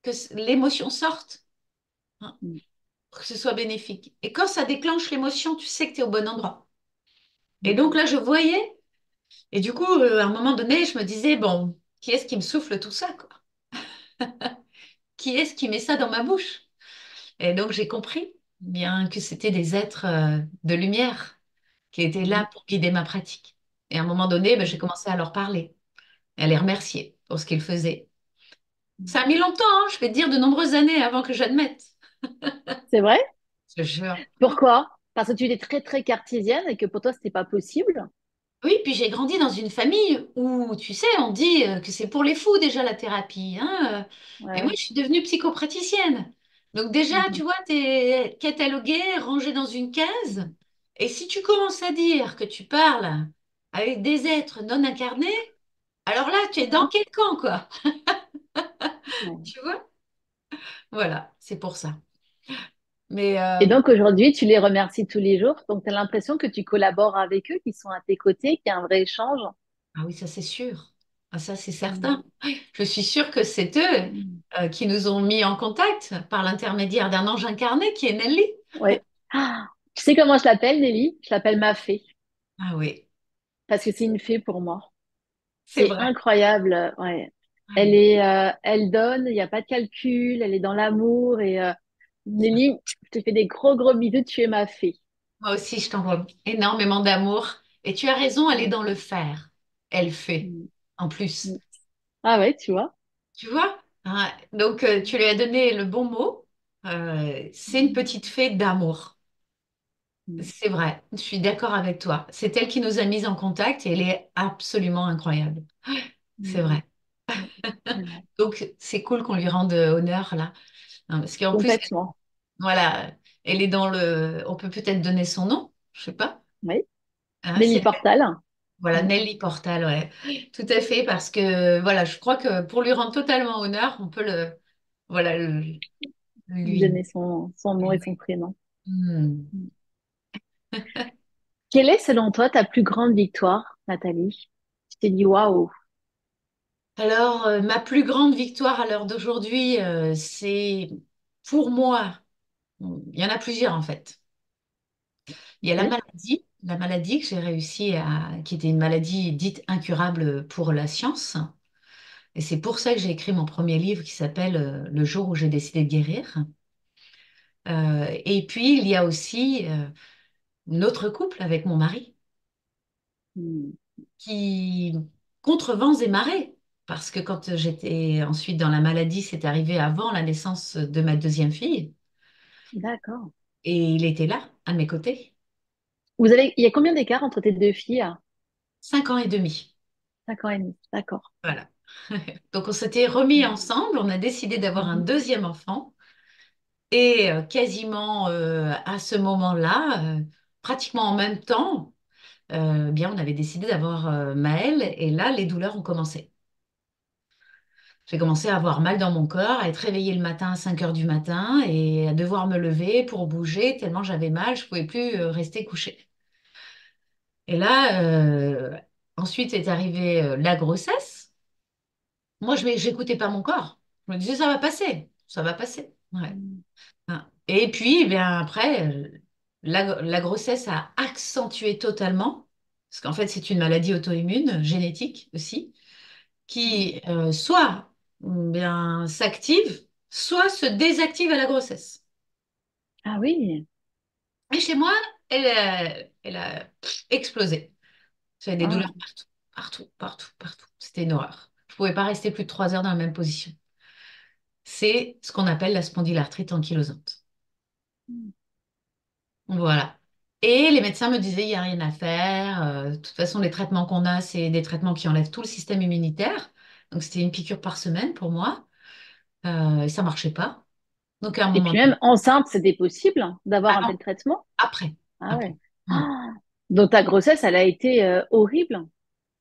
que l'émotion sorte, hein, Mhm. pour que ce soit bénéfique. Et quand ça déclenche l'émotion, tu sais que tu es au bon endroit. Et Mhm. donc là, je voyais. Et du coup, à un moment donné, je me disais, bon, qui est-ce qui me souffle tout ça, quoi? Qui est-ce qui met ça dans ma bouche? Et donc, j'ai compris bien que c'était des êtres de lumière qui étaient Mhm. là pour guider ma pratique. Et à un moment donné, ben, j'ai Mhm. commencé à leur parler, à les remercier pour ce qu'ils faisaient. Ça a mis longtemps, hein, je vais te dire, de nombreuses années avant que j'admette. C'est vrai? Je te jure. Pourquoi? Parce que tu étais très, très cartésienne et que pour toi, c'était pas possible. Oui, puis j'ai grandi dans une famille où, tu sais, on dit que c'est pour les fous déjà la thérapie, hein. Et moi, Ouais. je suis devenue psychopraticienne. Donc déjà, tu Mhm. vois, tu es cataloguée, rangée dans une case. Et si tu commences à dire que tu parles avec des êtres non incarnés, alors là, tu es dans quel camp, quoi? Ouais. Tu vois? Voilà, c'est pour ça. Mais Et donc aujourd'hui, tu les remercies tous les jours. Donc tu as l'impression que tu collabores avec eux, qu'ils sont à tes côtés, qu'il y a un vrai échange. ah oui, ça c'est sûr. Ah, ça c'est certain. Mm. Je suis sûre que c'est eux Mm. qui nous ont mis en contact par l'intermédiaire d'un ange incarné qui est Nelly. Ouais. Ah, tu sais comment je l'appelle, Nelly? Je l'appelle ma fée Ah oui, parce que c'est une fée pour moi. c'est C'est vrai. incroyable. Ouais. Ah oui. Elle donne, il n'y a pas de calcul, elle est dans l'amour et Nelly, je te fais des gros gros bisous, tu es ma fée. Moi aussi, je t'envoie énormément d'amour. Et tu as raison, elle est Ouais. dans le faire. Elle fait, Mm. en plus. Mm. Ah ouais, tu vois? Tu vois? Ah, donc, tu lui as donné le bon mot. C'est une petite fée d'amour. Mm. C'est vrai, je suis d'accord avec toi. C'est elle qui nous a mis en contact et elle est absolument incroyable. C'est Mm. vrai. Mm. C'est vrai. Donc, c'est cool qu'on lui rende honneur là. Hein, parce qu'en plus, Complètement. voilà, elle est dans le. On peut peut-être donner son nom, je sais pas. Oui. Hein, Nelly c'est Portal. voilà, Mm. Nelly Portal, ouais. Tout à fait, parce que voilà, je crois que pour lui rendre totalement honneur, on peut voilà, Lui lui. donner son nom et son Oui. prénom. Hmm. Mm. Quelle est selon toi ta plus grande victoire, Nathalie? Tu t'es dit waouh. Alors, ma plus grande victoire à l'heure d'aujourd'hui, c'est pour moi, il y en a plusieurs en fait. Il y a Ok. la maladie que j'ai réussi qui était une maladie dite incurable pour la science. Et c'est pour ça que j'ai écrit mon premier livre qui s'appelle Le jour où j'ai décidé de guérir. Et puis, il y a aussi notre couple avec mon mari Hmm. qui, contre vents et marées, parce que quand j'étais ensuite dans la maladie, c'est arrivé avant la naissance de ma deuxième fille, D'accord. et il était là, à mes côtés, Il y a combien d'écart entre tes deux filles? 5 ans et demi. 5 ans et demi. D'accord. Voilà. Donc on s'était remis ensemble, on a décidé d'avoir un Mhm. deuxième enfant, et quasiment à ce moment-là, pratiquement en même temps, bien on avait décidé d'avoir Maëlle, et là les douleurs ont commencé. J'ai commencé à avoir mal dans mon corps, à être réveillée le matin à 5 heures du matin et à devoir me lever pour bouger tellement j'avais mal, je ne pouvais plus rester couchée. Et là, ensuite est arrivée la grossesse. Moi, je n'écoutais pas mon corps. Je me disais, ça va passer, ça va passer. Ouais. Hmm. Ah. Et puis, eh bien, après, la grossesse a accentué totalement, parce qu'en fait, c'est une maladie auto-immune, génétique aussi, qui soit bien s'active, soit se désactive à la grossesse. Ah oui. Et chez moi, elle a explosé. J'avais des Ah. douleurs partout, partout, partout, partout. C'était une horreur. Je ne pouvais pas rester plus de 3 heures dans la même position. C'est ce qu'on appelle la spondylarthrite ankylosante. Voilà. Et les médecins me disaient, il n'y a rien à faire. De toute façon, les traitements qu'on a, c'est des traitements qui enlèvent tout le système immunitaire. Donc, c'était une piqûre par semaine pour moi. Et ça marchait pas. Donc, à un Et moment puis même donné, enceinte, c'était possible d'avoir ah un non, tel traitement? après, Ah après. ouais. Hmm. Ah. Donc ta grossesse, elle a été horrible,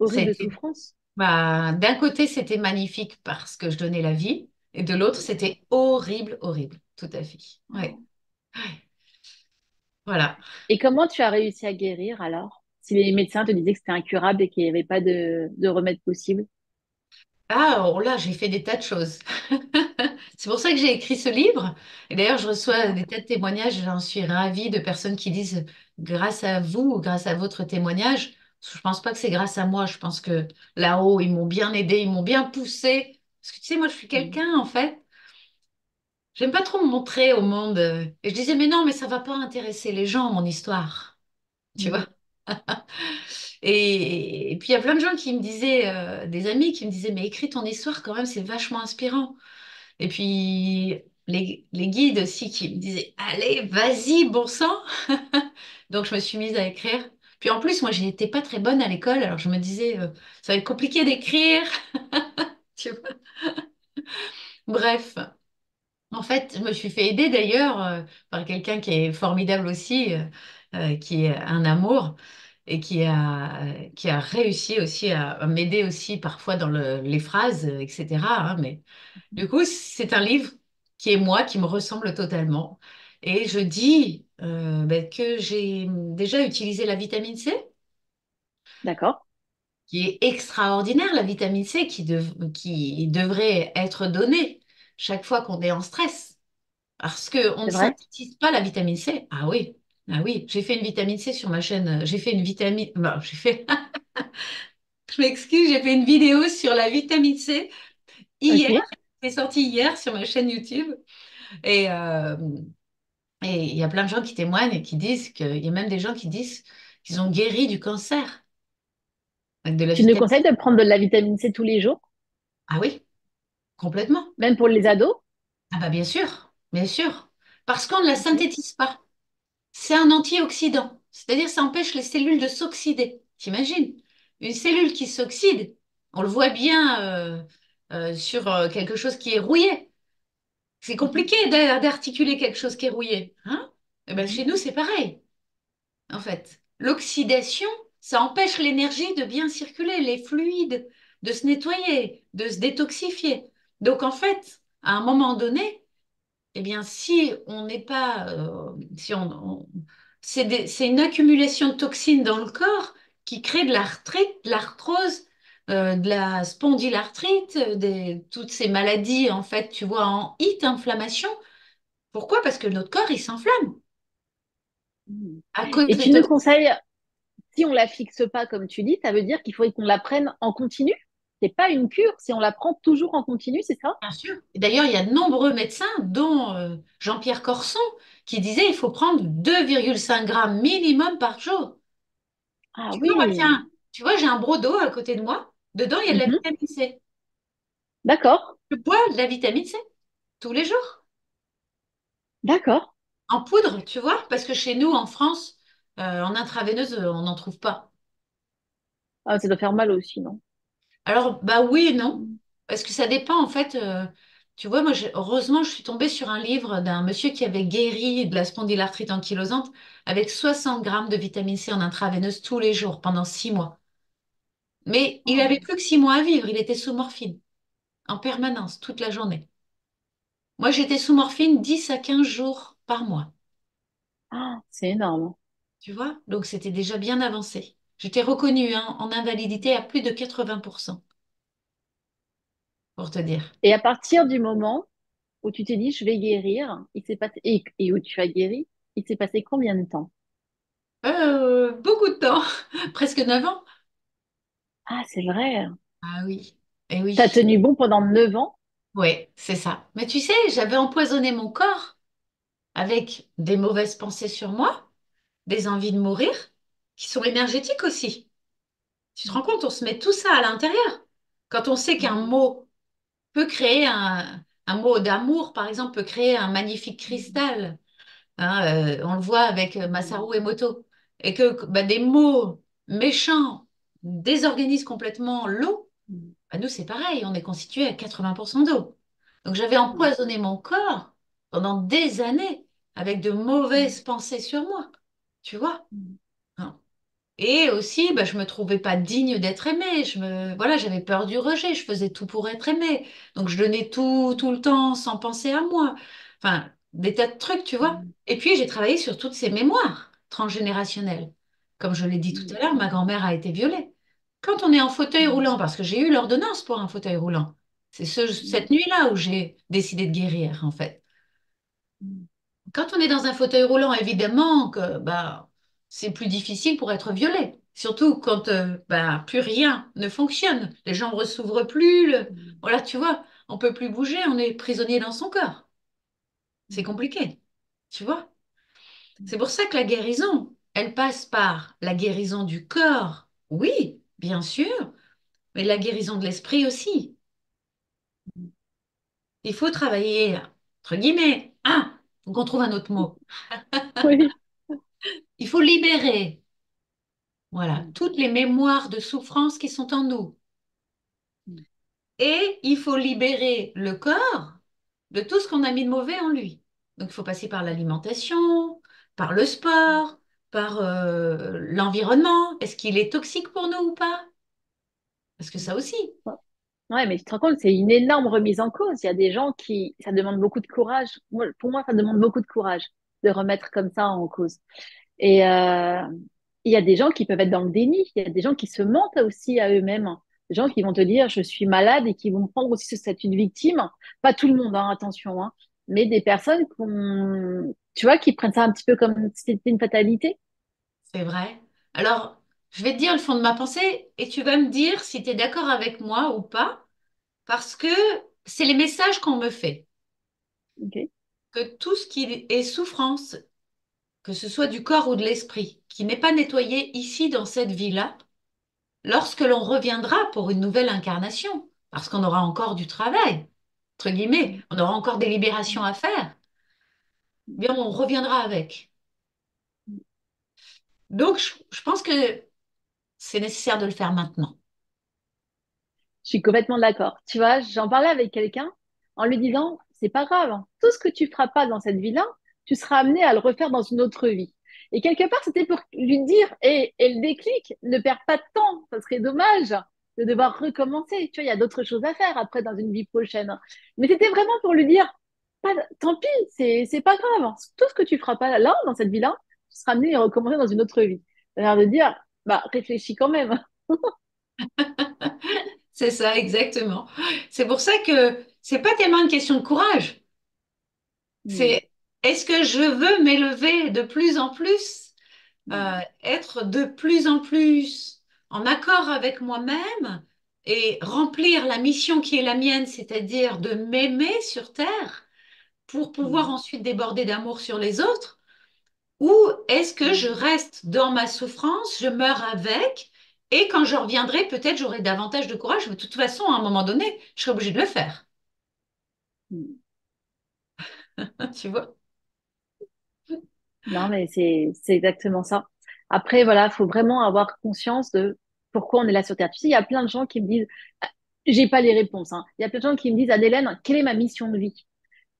Ça a horrible été, souffrance. bah, d'un côté, c'était magnifique parce que je donnais la vie. Et de l'autre, c'était horrible, horrible. Tout à fait. Ouais. Voilà. Et comment tu as réussi à guérir alors? Si les médecins te disaient que c'était incurable et qu'il n'y avait pas de remède possible. Ah, oh là, j'ai fait des tas de choses. C'est pour ça que j'ai écrit ce livre. Et d'ailleurs, je reçois D'accord. des tas de témoignages. J'en suis ravie de personnes qui disent, grâce à vous, ou grâce à votre témoignage, je pense pas que c'est grâce à moi. Je pense que là-haut, ils m'ont bien aidé, ils m'ont bien poussé. Parce que tu sais, moi, je suis Mm. quelqu'un, en fait. J'aime pas trop me montrer au monde. Et je disais, mais non, mais ça va pas intéresser les gens, mon histoire. Tu Mm. vois? Et puis, il y a plein de gens qui me disaient, des amis qui me disaient, mais écris ton histoire quand même, c'est vachement inspirant. Et puis, les guides aussi qui me disaient, allez, vas-y, bon sang. Donc, je me suis mise à écrire. Puis en plus, moi, j'étais pas très bonne à l'école, alors je me disais, ça va être compliqué d'écrire. Tu vois. Bref, en fait, je me suis fait aider d'ailleurs par quelqu'un qui est formidable aussi, qui est un amour et qui a réussi aussi à m'aider aussi parfois dans les phrases, etc., hein. Mais du coup, c'est un livre qui est moi, qui me ressemble totalement. Et je dis ben, que j'ai déjà utilisé la vitamine C, D'accord, qui est extraordinaire, la vitamine C, qui devrait être donnée chaque fois qu'on est en stress. Parce qu'on ne c'est vrai. synthétise pas la vitamine C. Ah oui, ah oui, j'ai fait une vitamine C sur ma chaîne. J'ai fait une vitamine. Bah, j'ai fait. Je m'excuse, j'ai fait une vidéo sur la vitamine C hier. Ok. C'est sorti hier sur ma chaîne YouTube. Et, il y a plein de gens qui témoignent et qui disent qu'il y a même des gens qui disent qu'ils ont guéri du cancer avec de la Tu nous vitamine conseilles C. de prendre de la vitamine C tous les jours, Ah oui, complètement. même pour les ados? Ah bah bien sûr, bien sûr. Parce qu'on ne la Ok. synthétise pas. C'est un antioxydant, c'est-à-dire ça empêche les cellules de s'oxyder. T'imagines? Une cellule qui s'oxyde, on le voit bien sur quelque chose qui est rouillé. C'est Mhm. compliqué d'articuler quelque chose qui est rouillé, hein? Eh ben, Mhm. chez nous, c'est pareil, en fait. L'oxydation, ça empêche l'énergie de bien circuler, les fluides, de se nettoyer, de se détoxifier. Donc, en fait, à un moment donné, eh bien, si on n'est pas, si c'est une accumulation de toxines dans le corps qui crée de l'arthrite, de l'arthrose, de la spondylarthrite, toutes ces maladies, en fait, tu vois, en inflammation. Pourquoi? Parce que notre corps, il s'enflamme Mm. à cause Et des tu nous toxines. conseilles, si on la fixe pas, comme tu dis, ça veut dire qu'il faudrait qu'on la prenne en continu? C'est pas une cure si on la prend toujours en continu, c'est ça? Bien sûr. Et d'ailleurs, il y a de nombreux médecins, dont Jean-Pierre Corson, qui disait il faut prendre 2,5 grammes minimum par jour. Ah Tu vois, moi, oui. tiens, tu vois, j'ai un broc d'eau à côté de moi. Dedans, il y a de la Mhm. vitamine C. D'accord, Je bois de la vitamine C tous les jours, d'accord. en poudre, tu vois, parce que chez nous, en France, en intraveineuse, on n'en trouve pas. Ah, ça doit faire mal aussi, non? Alors, bah oui et non, Mm. parce que ça dépend, en fait. Tu vois, moi, heureusement, je suis tombée sur un livre d'un monsieur qui avait guéri de la spondylarthrite ankylosante avec 60 grammes de vitamine C en intraveineuse tous les jours pendant 6 mois. Mais il avait Oh. plus que 6 mois à vivre, il était sous morphine, en permanence, toute la journée. Moi, j'étais sous morphine 10 à 15 jours par mois, Ah, c'est énorme. tu vois? Donc, c'était déjà bien avancé. J'étais reconnue hein, en invalidité à plus de 80%, pour te dire. Et à partir du moment où tu t'es dit, je vais guérir, il s'est passé, et où tu as guéri, il s'est passé combien de temps? Beaucoup de temps, presque 9 ans. Ah, c'est vrai. Ah oui, eh T'as oui, tenu bon pendant 9 ans? oui, c'est ça. Mais tu sais, j'avais empoisonné mon corps avec des mauvaises pensées sur moi, des envies de mourir, qui sont énergétiques aussi. Tu te rends compte, on se met tout ça à l'intérieur. Quand on sait qu'un Mm. mot peut créer un mot d'amour, par exemple, peut créer un magnifique Mm. cristal. Hein, on le voit avec Mm. Masaru Emoto. Et que bah, des mots méchants désorganisent complètement l'eau. Mm. Bah, nous, c'est pareil, on est constitué à 80% d'eau. Donc j'avais Mm. empoisonné mon corps pendant des années avec de mauvaises Mm. pensées sur moi. Tu vois? Mm. Hein. Et aussi, bah, je me trouvais pas digne d'être aimée. Voilà, j'avais peur du rejet. Je faisais tout pour être aimée. Donc, je donnais tout, tout le temps sans penser à moi. Enfin, des tas de trucs, tu vois. Mm. Et puis, j'ai travaillé sur toutes ces mémoires transgénérationnelles. Comme je l'ai dit tout Mm. à l'heure, ma grand-mère a été violée. Quand on est en fauteuil Mm. roulant, parce que j'ai eu l'ordonnance pour un fauteuil roulant, c'est Mm. cette nuit-là où j'ai décidé de guérir, en fait. Mm. Quand on est dans un fauteuil roulant, évidemment que bah, c'est plus difficile pour être violé. Surtout quand bah, plus rien ne fonctionne. Les jambes ne s'ouvrent plus. Mm. Voilà, tu vois, on peut plus bouger, on est prisonnier dans son corps. C'est Mm. compliqué, tu vois. C'est pour ça que la guérison, elle passe par la guérison du corps, oui, bien sûr, mais la guérison de l'esprit aussi. Mm. Il faut travailler, entre guillemets, faut qu'on trouve un autre mot. Oui. Il faut libérer. Voilà, Mm. toutes les mémoires de souffrance qui sont en nous. Mm. Et il faut libérer le corps de tout ce qu'on a mis de mauvais en lui. Donc il faut passer par l'alimentation, par le sport, par l'environnement. Est-ce qu'il est toxique pour nous ou pas? Parce que ça aussi, Ouais, mais tu te rends compte, c'est une énorme remise en cause. Il y a des gens qui, ça demande beaucoup de courage. Pour moi, ça demande beaucoup de courage de remettre comme ça en cause. Et il y a des gens qui peuvent être dans le déni. Il y a des gens qui se mentent aussi à eux-mêmes. Des gens qui vont te dire, je suis malade et qui vont prendre aussi ce statut de victime. Pas tout le monde, hein, attention, hein, mais des personnes tu vois, qui prennent ça un petit peu comme si c'était une fatalité. c'est vrai. Alors, je vais te dire le fond de ma pensée et tu vas me dire si tu es d'accord avec moi ou pas, parce que c'est les messages qu'on me fait, Ok. que tout ce qui est souffrance, que ce soit du corps ou de l'esprit, qui n'est pas nettoyé ici dans cette vie-là, lorsque l'on reviendra pour une nouvelle incarnation, parce qu'on aura encore du travail, entre guillemets, Mm. on aura encore des libérations à faire, eh bien on reviendra avec. Donc je pense que c'est nécessaire de le faire maintenant. Je suis complètement d'accord. Tu vois, j'en parlais avec quelqu'un en lui disant, c'est pas grave, hein. Tout ce que tu feras pas dans cette vie-là, tu seras amené à le refaire dans une autre vie. Et quelque part, c'était pour lui dire, et le déclic, ne perds pas de temps, ça serait dommage de devoir recommencer. Tu vois, il y a d'autres choses à faire après dans une vie prochaine. Mais c'était vraiment pour lui dire, tant pis, c'est pas grave, hein. Tout ce que tu feras pas là, dans cette vie-là, tu seras amené à recommencer dans une autre vie. C'est-à-dire de dire, bah, réfléchis quand même. C'est ça, exactement. C'est pour ça que c'est pas tellement une question de courage. Mm. C'est est-ce que je veux m'élever de plus en plus, être de plus en plus en accord avec moi-même et remplir la mission qui est la mienne, c'est-à-dire de m'aimer sur Terre pour pouvoir Mm. ensuite déborder d'amour sur les autres? Ou est-ce que je Mm. reste dans ma souffrance, je meurs avec, et quand je reviendrai, peut-être j'aurai davantage de courage, mais de toute façon, à un moment donné, je serai obligée de le faire. Mm. Tu vois? Non, mais c'est exactement ça. Après, voilà, faut vraiment avoir conscience de pourquoi on est là sur Terre. Tu sais, il y a plein de gens qui me disent, ah, j'ai pas les réponses, hein. Il y a plein de gens qui me disent, Adélène, quelle est ma mission de vie?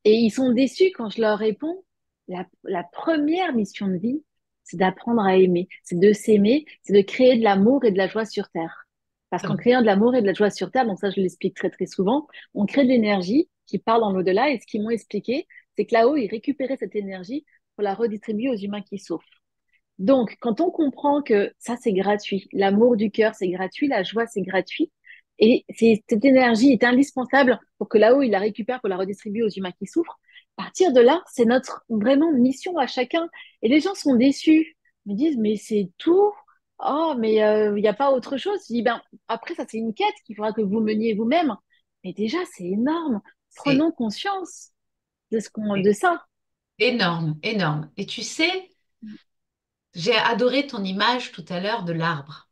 Et ils sont déçus quand je leur réponds, la première mission de vie, c'est d'apprendre à aimer, c'est de s'aimer, c'est de créer de l'amour et de la joie sur Terre. Parce C'est qu'en vrai. créant de l'amour et de la joie sur Terre, donc ça je l'explique très très souvent, on crée de l'énergie qui part dans l'au-delà. Et ce qu'ils m'ont expliqué, c'est que là-haut, ils récupéraient cette énergie pour la redistribuer aux humains qui souffrent. Donc, quand on comprend que ça, c'est gratuit, l'amour du cœur, c'est gratuit, la joie, c'est gratuit, et cette énergie est indispensable pour que là-haut, il la récupère pour la redistribuer aux humains qui souffrent, à partir de là, c'est notre vraiment mission à chacun. Et les gens sont déçus. Ils me disent, mais c'est tout. Oh, mais il n'y a pas autre chose. Je dis, ben, après, ça, c'est une quête qu'il faudra que vous meniez vous-même. Mais déjà, c'est énorme. C'est Prenons conscience c'est de ça. énorme, énorme. Et tu sais, j'ai adoré ton image tout à l'heure de l'arbre.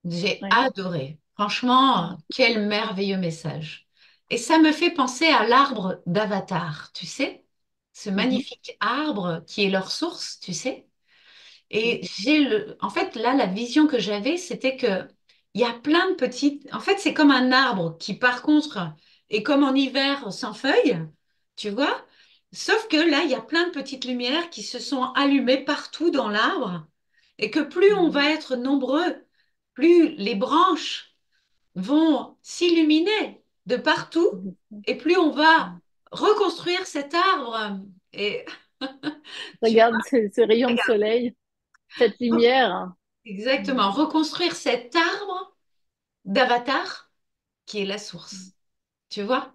J'ai Ouais. adoré. Franchement, quel merveilleux message. Et ça me fait penser à l'arbre d'Avatar, tu sais, ce Mhm. magnifique arbre qui est leur source, tu sais. Et en fait, là, la vision que j'avais, c'était que il y a plein de petites, en fait, c'est comme un arbre qui, par contre, est comme en hiver sans feuilles, tu vois. Sauf que là, il y a plein de petites lumières qui se sont allumées partout dans l'arbre et que plus on Mhm. va être nombreux, plus les branches vont s'illuminer de partout Mhm. et plus on va Mhm. reconstruire cet arbre. Et tu Regarde ce rayon de soleil, cette vois, lumière. exactement, reconstruire cet arbre d'avatar qui est la source. Tu vois,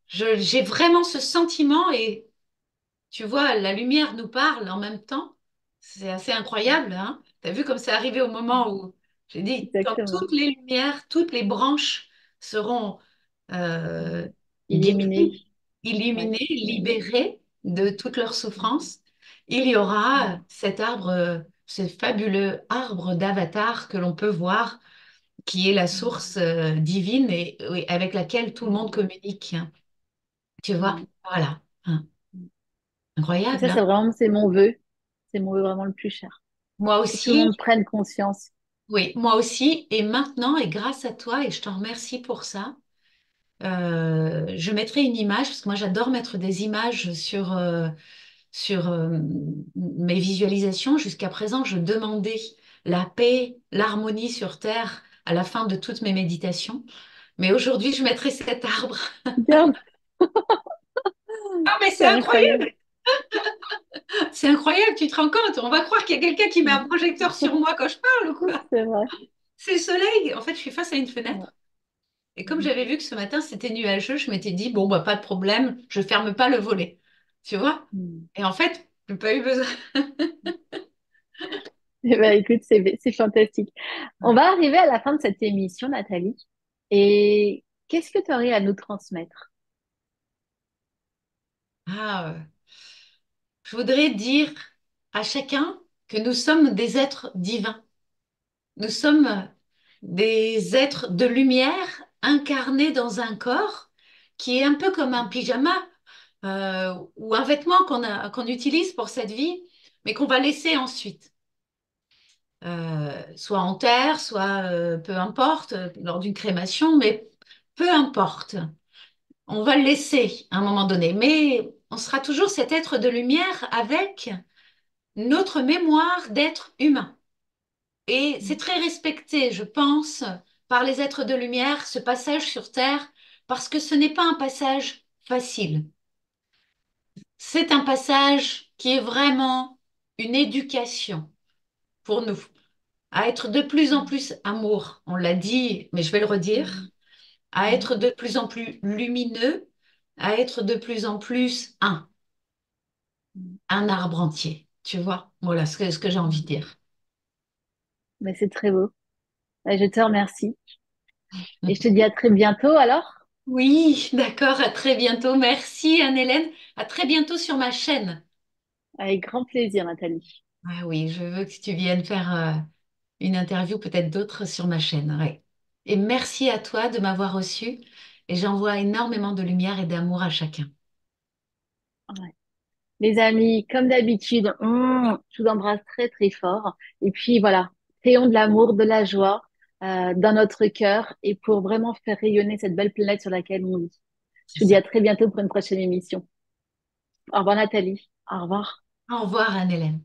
j'ai vraiment ce sentiment et tu vois, la lumière nous parle en même temps. C'est assez incroyable, hein? Tu as vu comme c'est arrivé au moment où j'ai dit, quand Exactement. toutes les lumières, toutes les branches seront euh, Illuminé. guéries, Ouais. illuminées, libérées de toutes leurs souffrances, il y aura cet arbre, ce fabuleux arbre d'avatar que l'on peut voir, qui est la source divine et oui, avec laquelle tout le monde communique, hein. Tu vois, voilà. Hein. Et Incroyable, ça, hein. c'est mon vœu. C'est mon vœu vraiment le plus cher. Moi Que tout le aussi, monde prenne conscience. oui, moi aussi. Et maintenant, et grâce à toi, et je t'en remercie pour ça, je mettrai une image, parce que moi j'adore mettre des images sur mes visualisations. Jusqu'à présent, je demandais la paix, l'harmonie sur Terre à la fin de toutes mes méditations. Mais aujourd'hui, je mettrai cet arbre. Regarde, Ah, mais c'est c'est incroyable. incroyable! C'est incroyable, tu te rends compte? On va croire qu'il y a quelqu'un qui met un projecteur sur moi quand je parle ou quoi? C'est vrai. C'est le soleil. En fait, je suis face à une Ouais. fenêtre. Et comme j'avais vu que ce matin c'était nuageux, je m'étais dit, bon, bah, pas de problème, je ferme pas le volet. Tu vois? Et en fait, j'ai pas eu besoin. Eh ben, écoute, c'est fantastique. On va arriver à la fin de cette émission, Nathalie. Et qu'est-ce que tu aurais à nous transmettre? Ah, je voudrais dire à chacun que nous sommes des êtres divins. Nous sommes des êtres de lumière incarnés dans un corps qui est un peu comme un pyjama ou un vêtement qu'on utilise pour cette vie, mais qu'on va laisser ensuite. Soit en terre, soit peu importe, lors d'une crémation, mais peu importe. On va le laisser à un moment donné, mais on sera toujours cet être de lumière avec notre mémoire d'être humain. Et c'est très respecté, je pense, par les êtres de lumière, ce passage sur Terre, parce que ce n'est pas un passage facile. C'est un passage qui est vraiment une éducation pour nous, à être de plus en plus amour. On l'a dit, mais je vais le redire, à Mhm. être de plus en plus lumineux, à être de plus en plus un arbre entier. Tu vois? Voilà ce que j'ai envie de dire. Mais c'est très beau. Je te remercie. Et je te dis à très bientôt alors. Oui, d'accord, à très bientôt. Merci Anne-Hélène. À très bientôt sur ma chaîne. Avec grand plaisir, Nathalie. Ah oui, je veux que tu viennes faire une interview, peut-être d'autres sur ma chaîne. Ouais. Et merci à toi de m'avoir reçu. Et j'envoie énormément de lumière et d'amour à chacun. Ouais. Les amis, comme d'habitude, je vous embrasse très très fort. Et puis voilà, créons de l'amour, de la joie dans notre cœur et pour vraiment faire rayonner cette belle planète sur laquelle on vit. C'est Je vous dis ça. à très bientôt pour une prochaine émission. Au revoir Nathalie. Au revoir. Au revoir Anne-Hélène.